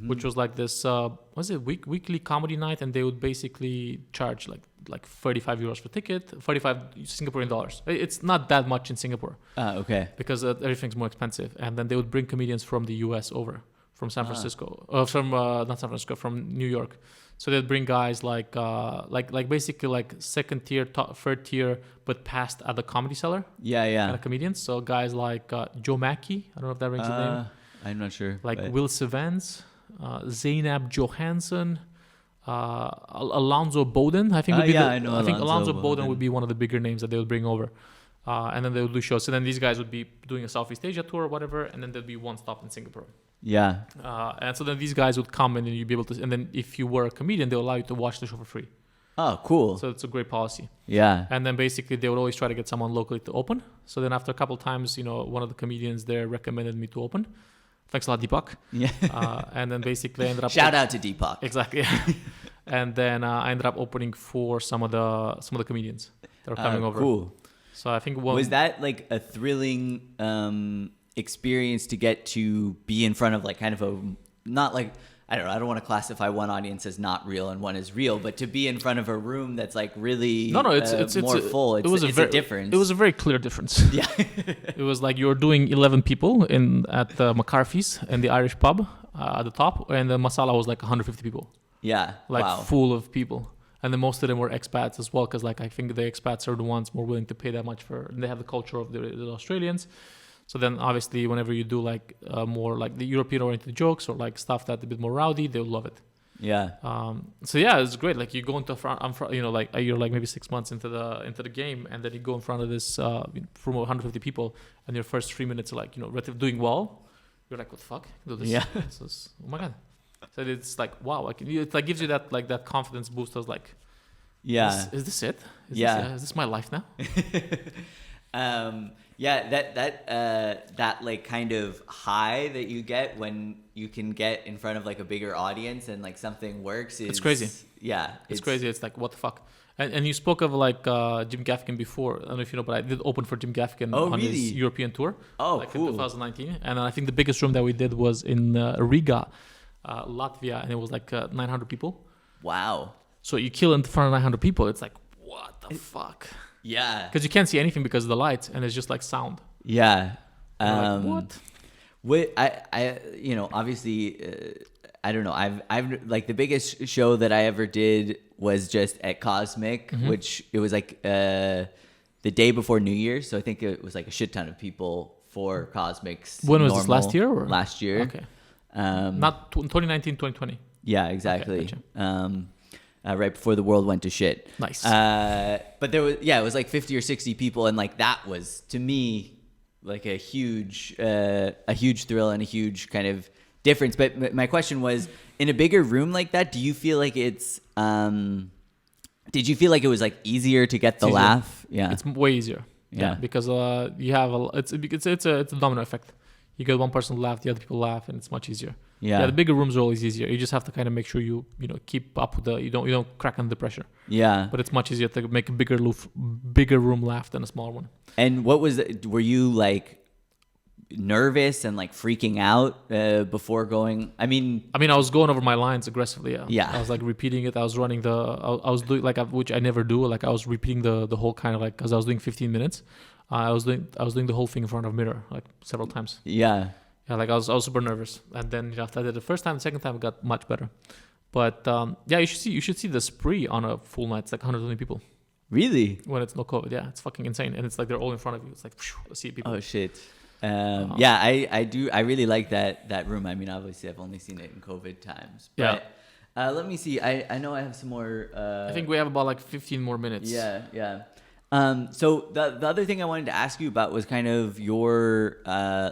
[SPEAKER 2] which was like this, weekly comedy night. And they would basically charge like 35 euros for ticket, 35 Singaporean dollars. It's not that much in Singapore.
[SPEAKER 1] Okay.
[SPEAKER 2] Because everything's more expensive. And then they would bring comedians from the US over, from San Francisco, not San Francisco, from New York. So they'd bring guys like basically like second tier, third tier, but passed at the Comedy Cellar.
[SPEAKER 1] Yeah.
[SPEAKER 2] Kind of comedians. So guys like Joe Mackey. I don't know if that rings a name.
[SPEAKER 1] I'm not sure.
[SPEAKER 2] Like Will Savans, Zainab Johansson, Alonzo Bowden. I think would be
[SPEAKER 1] I know.
[SPEAKER 2] I think Alonzo Bowden would be one of the bigger names that they would bring over. And then they would do shows. So then these guys would be doing a Southeast Asia tour or whatever, and then there'd be one stop in Singapore.
[SPEAKER 1] Yeah.
[SPEAKER 2] And so then these guys would come and then you'd be able to, and then if you were a comedian, they'll allow you to watch the show for free.
[SPEAKER 1] Oh, cool.
[SPEAKER 2] So it's a great policy.
[SPEAKER 1] Yeah.
[SPEAKER 2] And then basically they would always try to get someone locally to open. So then after a couple of times, one of the comedians there recommended me to open. Thanks a lot, Deepak.
[SPEAKER 1] Yeah.
[SPEAKER 2] And then basically I ended up...
[SPEAKER 1] Shout out to Deepak.
[SPEAKER 2] Exactly. And then I ended up opening for some of the comedians that were coming over.
[SPEAKER 1] Cool.
[SPEAKER 2] So I think
[SPEAKER 1] was that like a thrilling experience to get to be in front of like kind of a, not like, I don't know, I don't want to classify one audience as not real and one as real, but to be in front of a room that's like really it's more full. It's a difference.
[SPEAKER 2] It was a very clear difference.
[SPEAKER 1] Yeah.
[SPEAKER 2] It was like you're doing 11 people at the McCarthy's in the Irish pub at the top, and the Masala was like 150 people.
[SPEAKER 1] Yeah.
[SPEAKER 2] Like full of people. And then most of them were expats as well, because like I think the expats are the ones more willing to pay that much for, and they have the culture of the Australians. So then obviously whenever you do like more like the European oriented jokes or like stuff that's a bit more rowdy, they'll love it.
[SPEAKER 1] Yeah.
[SPEAKER 2] So yeah, it's great. Like you go into front, you know, like you're like maybe 6 months into the game, and then you go in front of this from 150 people, and your first 3 minutes are like, you know, relative doing well. You're like, what the fuck? Do this.
[SPEAKER 1] Yeah.
[SPEAKER 2] Oh my god. So it's like, wow, like it like gives you that confidence boost. I was like,
[SPEAKER 1] yeah,
[SPEAKER 2] is this it? Is this my life now?
[SPEAKER 1] That like kind of high that you get when you can get in front of like a bigger audience and like something works.
[SPEAKER 2] It's crazy.
[SPEAKER 1] Yeah,
[SPEAKER 2] it's crazy. It's like, what the fuck? And you spoke of like Jim Gaffigan before. I don't know if you know, but I did open for Jim Gaffigan on his European tour.
[SPEAKER 1] Oh,
[SPEAKER 2] like
[SPEAKER 1] cool.
[SPEAKER 2] In 2019. And I think the biggest room that we did was in Riga, Latvia, and it was like 900 people.
[SPEAKER 1] Wow.
[SPEAKER 2] So you kill in front of 900 people. It's like, what the fuck?
[SPEAKER 1] Yeah.
[SPEAKER 2] Because you can't see anything because of the lights, and it's just like sound.
[SPEAKER 1] Yeah.
[SPEAKER 2] Like, what?
[SPEAKER 1] I you know, obviously, I don't know. I've like the biggest show that I ever did was just at Cosmic, which it was like the day before New Year's. So I think it was like a shit ton of people for Cosmic's.
[SPEAKER 2] When was this, last year? Or?
[SPEAKER 1] Last year.
[SPEAKER 2] Okay. Not 2019, 2020.
[SPEAKER 1] Yeah, exactly.
[SPEAKER 2] Okay, gotcha.
[SPEAKER 1] Right before the world went to shit.
[SPEAKER 2] Nice.
[SPEAKER 1] But there was, it was like 50 or 60 people, and like that was to me like a huge thrill and a huge kind of difference. But my question was, in a bigger room like that, do you feel like it's did you feel like it was like easier to get the laugh? Yeah,
[SPEAKER 2] it's way easier. Yeah, because you have it's a domino effect. You get one person to laugh, the other people laugh, and it's much easier. Yeah, the bigger rooms are always easier. You just have to kind of make sure you keep up with you don't crack under the pressure.
[SPEAKER 1] Yeah,
[SPEAKER 2] but it's much easier to make a bigger room laugh than a smaller one.
[SPEAKER 1] And what was were you like nervous and like freaking out before going? I mean, I
[SPEAKER 2] was going over my lines aggressively.
[SPEAKER 1] Yeah.
[SPEAKER 2] I was like repeating it. I was running I was doing like which I never do. Like I was repeating the whole kind of like, because I was doing 15 minutes. I was doing the whole thing in front of a mirror like several times.
[SPEAKER 1] Yeah.
[SPEAKER 2] Yeah, like I was super nervous, and then after I did it the first time, the second time it got much better. But yeah, you should see the spree on a full night. It's like 120 people.
[SPEAKER 1] Really?
[SPEAKER 2] When it's no COVID, yeah, it's fucking insane, and it's like they're all in front of you. It's like see people.
[SPEAKER 1] Oh shit. Yeah, I do. I really like that room. I mean, obviously, I've only seen it in COVID times. But, yeah. Let me see. I know I have some more.
[SPEAKER 2] I think we have about like 15 more minutes.
[SPEAKER 1] Yeah. So the other thing I wanted to ask you about was kind of your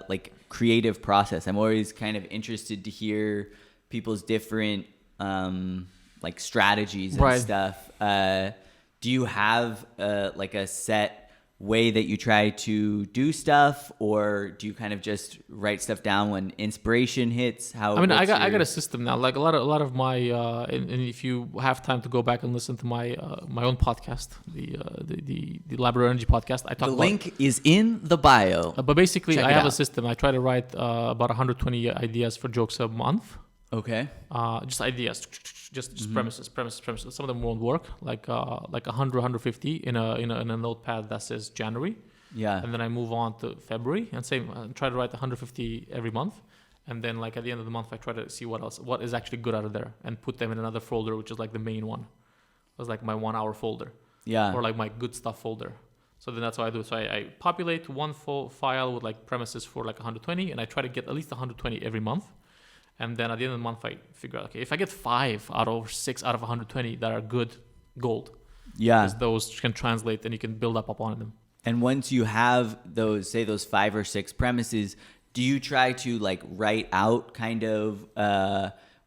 [SPEAKER 1] like creative process. I'm always kind of interested to hear people's different like strategies and stuff. Do you have like a set way that you try to do stuff, or do you kind of just write stuff down when inspiration hits? I
[SPEAKER 2] got a system now. Like a lot of my and if you have time to go back and listen to my own podcast, the Library Energy podcast, I talk.
[SPEAKER 1] The link is in the bio.
[SPEAKER 2] But basically, I have a system. I try to write about 120 ideas for jokes a month.
[SPEAKER 1] Okay.
[SPEAKER 2] Just ideas, just premises. Some of them won't work. Like 100, 150 in a notepad that says January.
[SPEAKER 1] Yeah.
[SPEAKER 2] And then I move on to February and try to write 150 every month. And then like at the end of the month, I try to see what is actually good out of there, and put them in another folder, which is like the main one. It was like my 1 hour folder.
[SPEAKER 1] Yeah.
[SPEAKER 2] Or like my good stuff folder. So then that's what I do. So I populate one file with like premises for like 120, and I try to get at least 120 every month. And then at the end of the month, I figure out, okay, if I get 5 out of 6 out of 120 that are good, gold.
[SPEAKER 1] Yeah.
[SPEAKER 2] Because those can translate and you can build up upon them.
[SPEAKER 1] And once you have those 5 or 6 premises, do you try to like write out kind of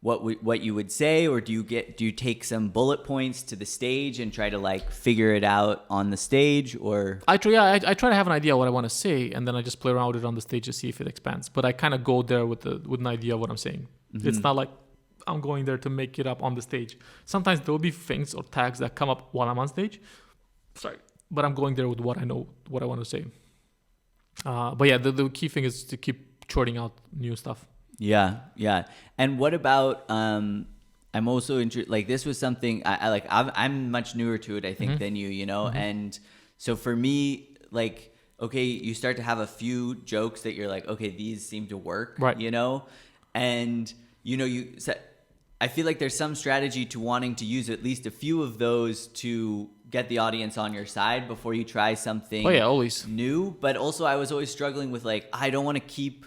[SPEAKER 1] what you would say, or do you take some bullet points to the stage and try to like figure it out on the stage? Or
[SPEAKER 2] I try to have an idea what I want to say, and then I just play around with it on the stage to see if it expands. But I kind of go there with an idea of what I'm saying. Mm-hmm. It's not like I'm going there to make it up on the stage. Sometimes there will be things or tags that come up while I'm on stage. Sorry. but I'm going there with what I know, what I want to say. But yeah, the key thing is to keep churning out new stuff.
[SPEAKER 1] Yeah. And what about I'm also interested, like this was something I'm much newer to it, I think, than you know? And so for me, like, okay, you start to have a few jokes that you're like, okay, these seem to work,
[SPEAKER 2] right?
[SPEAKER 1] You know? And, you know, I feel like there's some strategy to wanting to use at least a few of those to get the audience on your side before you try something
[SPEAKER 2] always
[SPEAKER 1] new. But also I was always struggling with like, I don't want to keep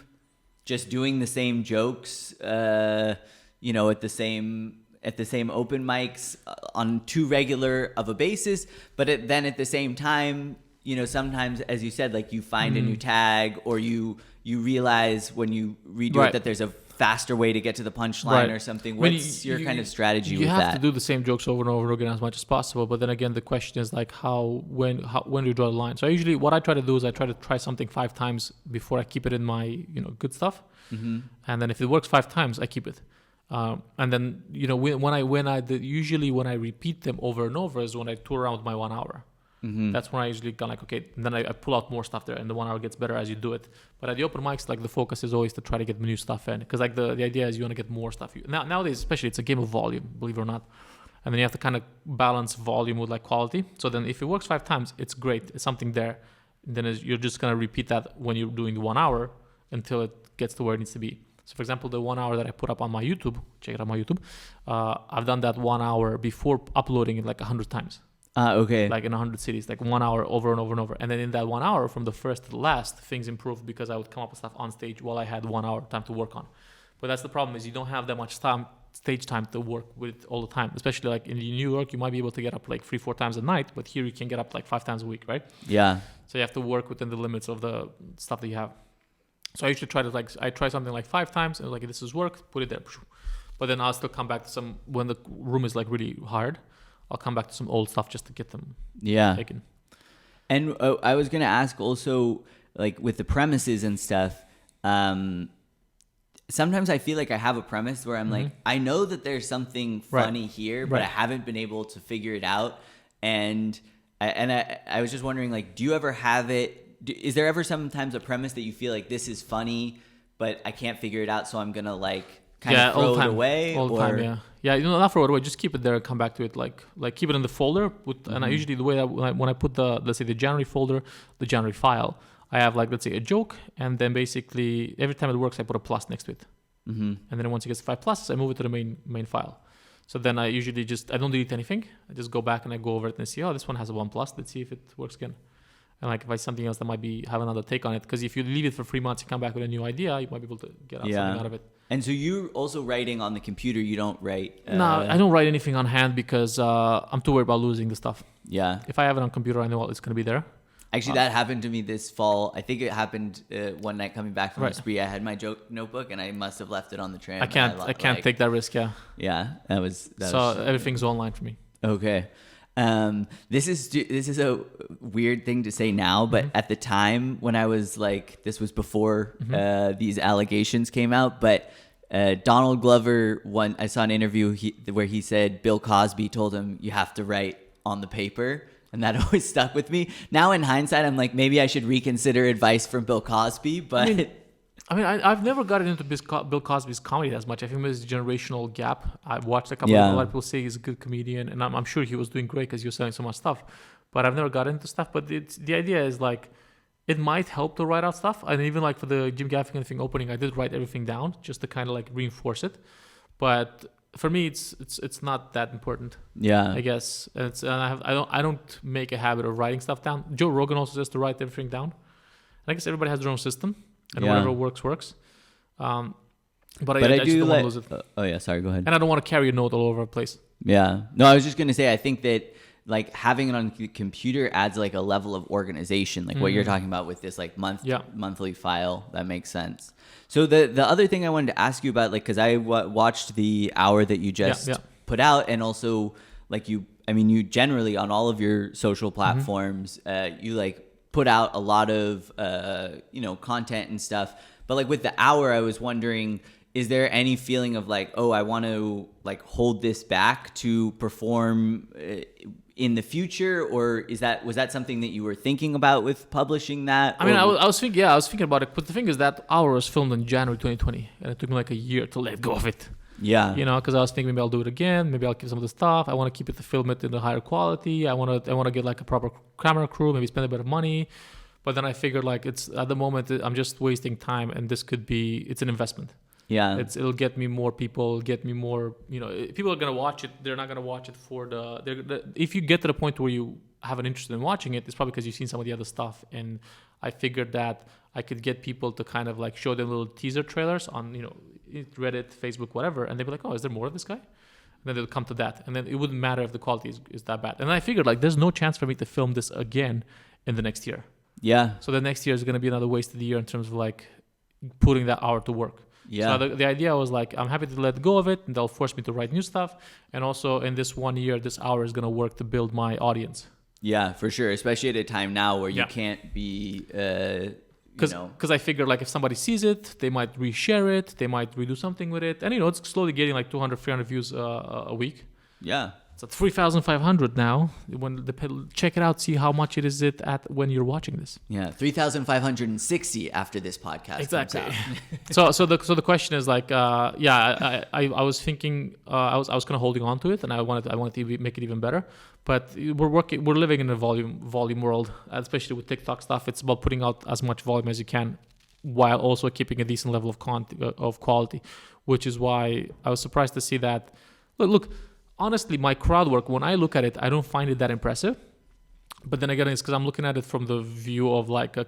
[SPEAKER 1] just doing the same jokes, you know, at the same open mics on too regular of a basis. But then at the same time, you know, sometimes, as you said, like you find a new tag, or you realize when you redo it that there's a faster way to get to the punchline or something. What's your kind of strategy with that?
[SPEAKER 2] You have to do the same jokes over and over again as much as possible. But then again, the question is like when do you draw the line? So usually what I try to do is I try to try something 5 times before I keep it in my, you know, good stuff. And then if it works 5 times, I keep it. And then, you know, usually when I repeat them over and over is when I tour around with my 1 hour. That's when I usually go like, okay, and then I pull out more stuff there, and the 1 hour gets better as you do it. But at the open mics, like the focus is always to try to get new stuff in, because like the idea is you want to get more stuff. Nowadays, especially, it's a game of volume, believe it or not. And then you have to kind of balance volume with like quality. So then if it works 5 times, it's great. It's something there. And then you're just going to repeat that when you're doing the 1 hour until it gets to where it needs to be. So for example, the 1 hour that I put up on my YouTube, check it out on my YouTube. I've done that 1 hour before uploading it like 100 times.
[SPEAKER 1] Okay.
[SPEAKER 2] Like in 100 cities, like 1 hour over and over and over. And then in that 1 hour, from the first to the last, things improved because I would come up with stuff on stage while I had 1 hour time to work on. But that's the problem, is you don't have that much stage time to work with all the time. Especially like in New York, you might be able to get up like 3-4 times a night, but here you can get up like 5 times a week, right?
[SPEAKER 1] Yeah.
[SPEAKER 2] So you have to work within the limits of the stuff that you have. So I usually I try something like 5 times, and like, this has worked, put it there. But then I'll still come back to when the room is like really hard, I'll come back to some old stuff just to get them taken.
[SPEAKER 1] And I was going to ask also, like with the premises and stuff, sometimes I feel like I have a premise where I'm like, I know that there's something funny here, but I haven't been able to figure it out. And I was just wondering, like, do you ever have it? Is there ever sometimes a premise that you feel like this is funny, but I can't figure it out, so I'm going to like kind of throw it away?
[SPEAKER 2] All the time, yeah, you know, not throw it away, just keep it there and come back to it, like keep it in the folder. And I usually, the way that when I put let's say the January folder, the January file, I have like, let's say a joke, and then basically every time it works, I put a plus next to it. And then once it gets 5 pluses, I move it to the main file. So then I usually I don't delete anything. I just go back and I go over it and see, oh, this one has a 1 plus. Let's see if it works again. And like if I something else that might have another take on it, because if you leave it for 3 months, you come back with a new idea, you might be able to get something out of it.
[SPEAKER 1] And so you're also writing on the computer. You don't write.
[SPEAKER 2] No, I don't write anything on hand because I'm too worried about losing the stuff.
[SPEAKER 1] Yeah.
[SPEAKER 2] If I have it on computer, I know it's going to be there.
[SPEAKER 1] Actually, that happened to me this fall. I think it happened one night coming back from a spree. I had my joke notebook and I must have left it on the tram.
[SPEAKER 2] I can't take that risk. Yeah.
[SPEAKER 1] Yeah, that was.
[SPEAKER 2] Everything's online for me.
[SPEAKER 1] Okay. This is a weird thing to say now, but at the time when I was like, this was before these allegations came out, but Donald Glover, I saw an interview where he said Bill Cosby told him you have to write on the paper, and that always stuck with me. Now in hindsight, I'm like, maybe I should reconsider advice from Bill Cosby, but
[SPEAKER 2] I mean, I've never gotten into Bill Cosby's comedy as much. I think there's a generational gap. I've watched a couple of a lot of people say he's a good comedian, and I'm sure he was doing great because he was selling so much stuff. But I've never got into stuff. But the idea is like, it might help to write out stuff. And even like for the Jim Gaffigan thing opening, I did write everything down just to kind of like reinforce it. But for me, it's not that important. Yeah, I guess. I don't make a habit of writing stuff down. Joe Rogan also says to write everything down. And I guess everybody has their own system. And whatever works. But I do don't want to lose it.
[SPEAKER 1] Oh yeah, sorry, go ahead.
[SPEAKER 2] And I don't want to carry a note all over the place.
[SPEAKER 1] Yeah. No, I was just going to say, I think that like having it on the computer adds like a level of organization, like what you're talking about with this like monthly file. That makes sense. So the other thing I wanted to ask you about, like, because I watched the hour that you just put out, and also like you generally on all of your social platforms, you like put out a lot of content and stuff. But like with the hour, I was wondering, is there any feeling of like, oh, I want to like hold this back to perform in the future, or was that something that you were thinking about with publishing that?
[SPEAKER 2] I mean, I was thinking about it, but the thing is that hour was filmed in January 2020, and it took me like a year to let go of it.
[SPEAKER 1] Yeah.
[SPEAKER 2] Because I was thinking maybe I'll do it again. Maybe I'll keep some of the stuff. I want to keep it to film it in a higher quality. I want to get like a proper camera crew. Maybe spend a bit of money. But then I figured like it's at the moment I'm just wasting time, and it's an investment.
[SPEAKER 1] Yeah.
[SPEAKER 2] It'll get me more people. Get me more. People are gonna watch it. They're not gonna watch it if you get to the point where you have an interest in watching it, it's probably because you've seen some of the other stuff. And I figured that I could get people to kind of like show them little teaser trailers on Reddit, Facebook, whatever, and they'd be like, oh, is there more of this guy? And then they'll come to that, and then it wouldn't matter if the quality is that bad. And I figured like there's no chance for me to film this again in the next year.
[SPEAKER 1] Yeah.
[SPEAKER 2] So the next year is going to be another wasted year in terms of like putting that hour to work.
[SPEAKER 1] Yeah.
[SPEAKER 2] So the idea was like, I'm happy to let go of it, and they'll force me to write new stuff. And also in this 1 year, this hour is going to work to build my audience.
[SPEAKER 1] Yeah, for sure. Especially at a time now where you can't be,
[SPEAKER 2] Because I figured like if somebody sees it, they might reshare it, they might redo something with it. And it's slowly getting like 200, 300 views a week.
[SPEAKER 1] Yeah.
[SPEAKER 2] It's at 3,500 now. Check it out, see how much it is at when you're watching this.
[SPEAKER 1] Yeah, 3,560 after this podcast.
[SPEAKER 2] Exactly. so the question is like, I was thinking, I was kind of holding on to it, and I wanted to make it even better. But we're living in a volume world, especially with TikTok stuff. It's about putting out as much volume as you can, while also keeping a decent level of quality, which is why I was surprised to see that. Look. Honestly, my crowd work, when I look at it, I don't find it that impressive. But then again, it's because I'm looking at it from the view of like a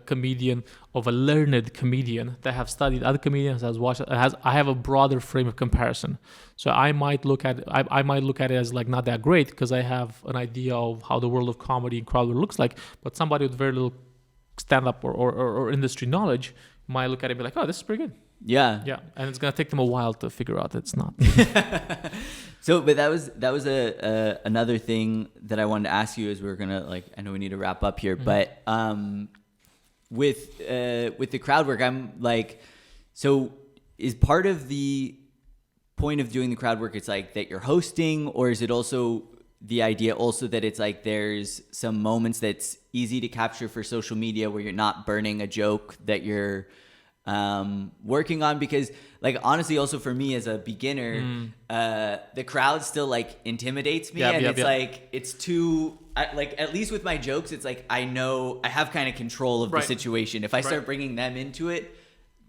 [SPEAKER 2] learned comedian that have studied other comedians, I have a broader frame of comparison. So I might look at it as like not that great because I have an idea of how the world of comedy and crowd work looks like. But somebody with very little stand-up or industry knowledge might look at it and be like, oh, this is pretty good.
[SPEAKER 1] Yeah.
[SPEAKER 2] Yeah. And it's going to take them a while to figure out it's not.
[SPEAKER 1] So, but that was another thing that I wanted to ask you as we're going to I know we need to wrap up here, but with the crowd work, I'm like, so is part of the point of doing the crowd work, it's like that you're hosting, or is it also the idea also that it's like there's some moments that's easy to capture for social media where you're not burning a joke that you're working on? Because like honestly also for me as a beginner the crowd still like intimidates me, like it's too at least with my jokes it's like I know I have kind of control of the situation. If I start bringing them into it,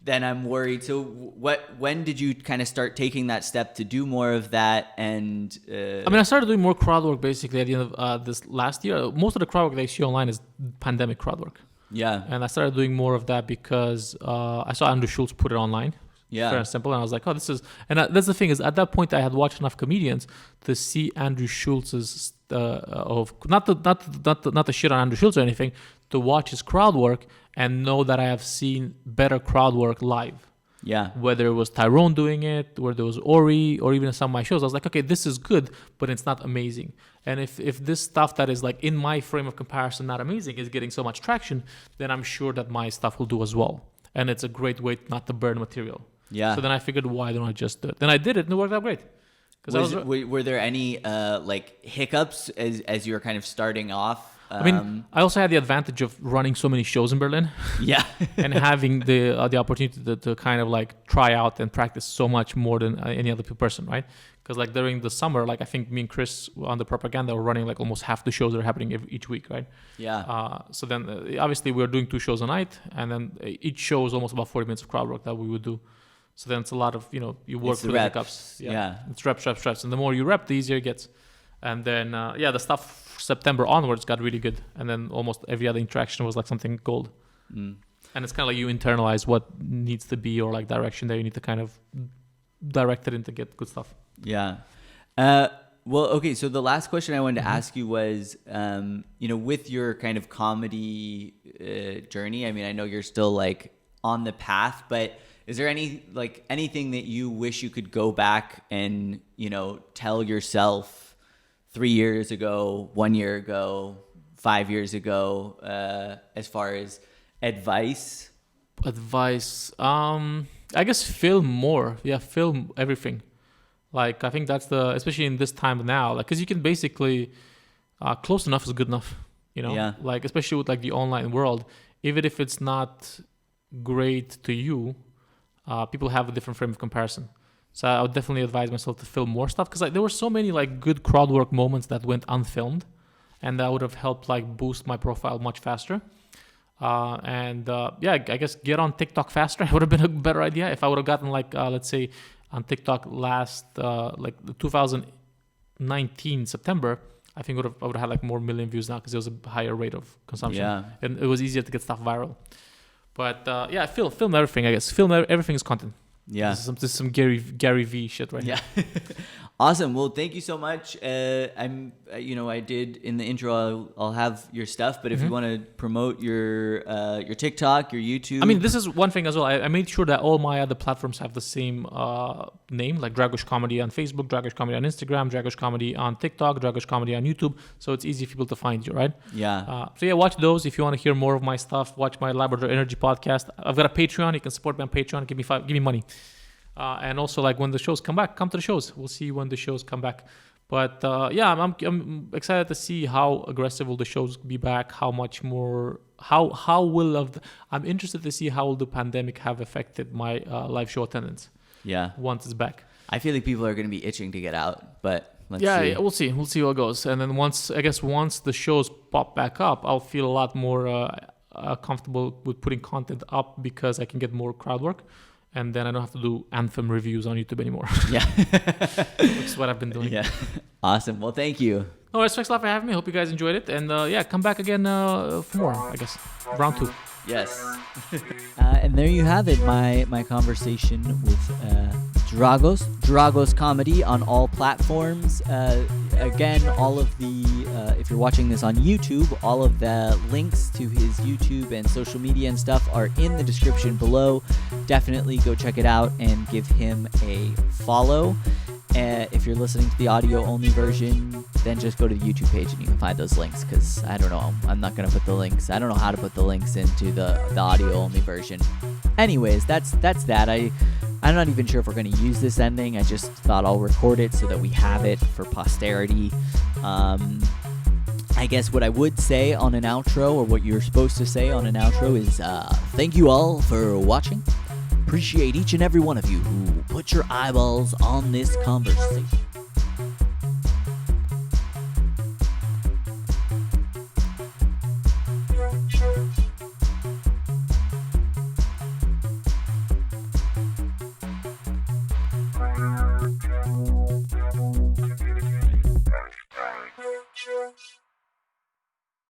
[SPEAKER 1] then I'm worried. So when did you kind of start taking that step to do more of that? And
[SPEAKER 2] I started doing more crowd work basically at the end of this last year. Most of the crowd work that I see online is pandemic crowd work.
[SPEAKER 1] Yeah.
[SPEAKER 2] And I started doing more of that because I saw Andrew Schulz put it online.
[SPEAKER 1] Yeah.
[SPEAKER 2] Fair and simple. And I was like, oh, this is... And that's the thing is, at that point, I had watched enough comedians to see Andrew Schulz's... Not to shit on Andrew Schulz or anything, to watch his crowd work and know that I have seen better crowd work live.
[SPEAKER 1] Yeah.
[SPEAKER 2] Whether it was Tyrone doing it, whether it was Ori, or even some of my shows, I was like, okay, this is good, but it's not amazing. And if this stuff that is like in my frame of comparison not amazing is getting so much traction, then I'm sure that my stuff will do as well. And it's a great way not to burn material.
[SPEAKER 1] Yeah.
[SPEAKER 2] So then I figured, why don't I just do it? Then I did it, and it worked out great.
[SPEAKER 1] Were there any hiccups as you were kind of starting off?
[SPEAKER 2] I also had the advantage of running so many shows in Berlin.
[SPEAKER 1] Yeah.
[SPEAKER 2] And having the opportunity to kind of like try out and practice so much more than any other person, right? Because like during the summer, like I think me and Chris on the Propaganda were running like almost half the shows that are happening each week, right?
[SPEAKER 1] Yeah.
[SPEAKER 2] So then obviously we were doing 2 shows a night, and then each show is almost about 40 minutes of crowd work that we would do. So then it's a lot of, you work through the hiccups.
[SPEAKER 1] Yeah.
[SPEAKER 2] It's reps. And the more you rep, the easier it gets. And then, the stuff September onwards got really good. And then almost every other interaction was like something gold. And it's kind of like you internalize what needs to be, or like direction that you need to kind of direct it in to get good stuff.
[SPEAKER 1] Yeah. Well, okay. So the last question I wanted to ask you was, with your kind of comedy journey, I know you're still like on the path, but is there anything that you wish you could go back and, tell yourself 3 years ago, 1 year ago, 5 years ago, as far as advice?
[SPEAKER 2] I guess film more. Yeah, film everything. Like I think that's especially in this time now, like because you can basically close enough is good enough.
[SPEAKER 1] Yeah.
[SPEAKER 2] Like especially with like the online world, even if it's not great to you, people have a different frame of comparison. So I would definitely advise myself to film more stuff because like, there were so many like good crowd work moments that went unfilmed, and that would have helped like boost my profile much faster. Yeah, I guess get on TikTok faster would have been a better idea if I would have gotten like let's say on TikTok last like 2019 September. I think I would have had like more million views now because there was a higher rate of consumption.
[SPEAKER 1] Yeah.
[SPEAKER 2] And it was easier to get stuff viral. But yeah, film everything. I guess film everything is content.
[SPEAKER 1] Yeah.
[SPEAKER 2] This is some Gary V shit right
[SPEAKER 1] Yeah. Awesome. Well, thank you so much. I did in the intro, I'll have your stuff, but if you want to promote your TikTok, your YouTube.
[SPEAKER 2] I mean, this is one thing as well. I made sure that all my other platforms have the same name, like Dragos Comedy on Facebook, Dragos Comedy on Instagram, Dragos Comedy on TikTok, Dragos Comedy on YouTube. So it's easy for people to find you, right?
[SPEAKER 1] Yeah.
[SPEAKER 2] So yeah, watch those. If you want to hear more of my stuff, watch my Labrador Energy podcast. I've got a Patreon. You can support me on Patreon. Give me money. And also, like when the shows come back, come to the shows. We'll see when the shows come back. But yeah, I'm excited to see how aggressive will the shows be back. How much more? I'm interested to see how will the pandemic have affected my live show attendance.
[SPEAKER 1] Yeah.
[SPEAKER 2] Once it's back,
[SPEAKER 1] I feel like people are going to be itching to get out, but let's see.
[SPEAKER 2] Yeah, we'll see. We'll see how it goes. And then once the shows pop back up, I'll feel a lot more comfortable with putting content up because I can get more crowd work. And then I don't have to do Anthem reviews on YouTube anymore.
[SPEAKER 1] Yeah.
[SPEAKER 2] Which is what I've been doing.
[SPEAKER 1] Yeah. Awesome. Well, thank you.
[SPEAKER 2] No worries. Thanks a lot for having me. Hope you guys enjoyed it. And yeah, come back again for more, I guess. Round 2.
[SPEAKER 1] Yes. And there you have it, my conversation with Dragos Comedy on all platforms. Again, all of the, if you're watching this on YouTube, all of the links to his YouTube and social media and stuff are in the description below. Definitely go check it out and give him a follow. If you're listening to the audio-only version, then just go to the YouTube page and you can find those links, because I don't know. I'm not going to put the links. I don't know how to put the links into the audio-only version. Anyways, that's that. I'm not even sure if we're going to use this ending. I just thought I'll record it so that we have it for posterity. I guess what I would say on an outro, or what you're supposed to say on an outro, is thank you all for watching. Appreciate each and every one of you who put your eyeballs on this conversation.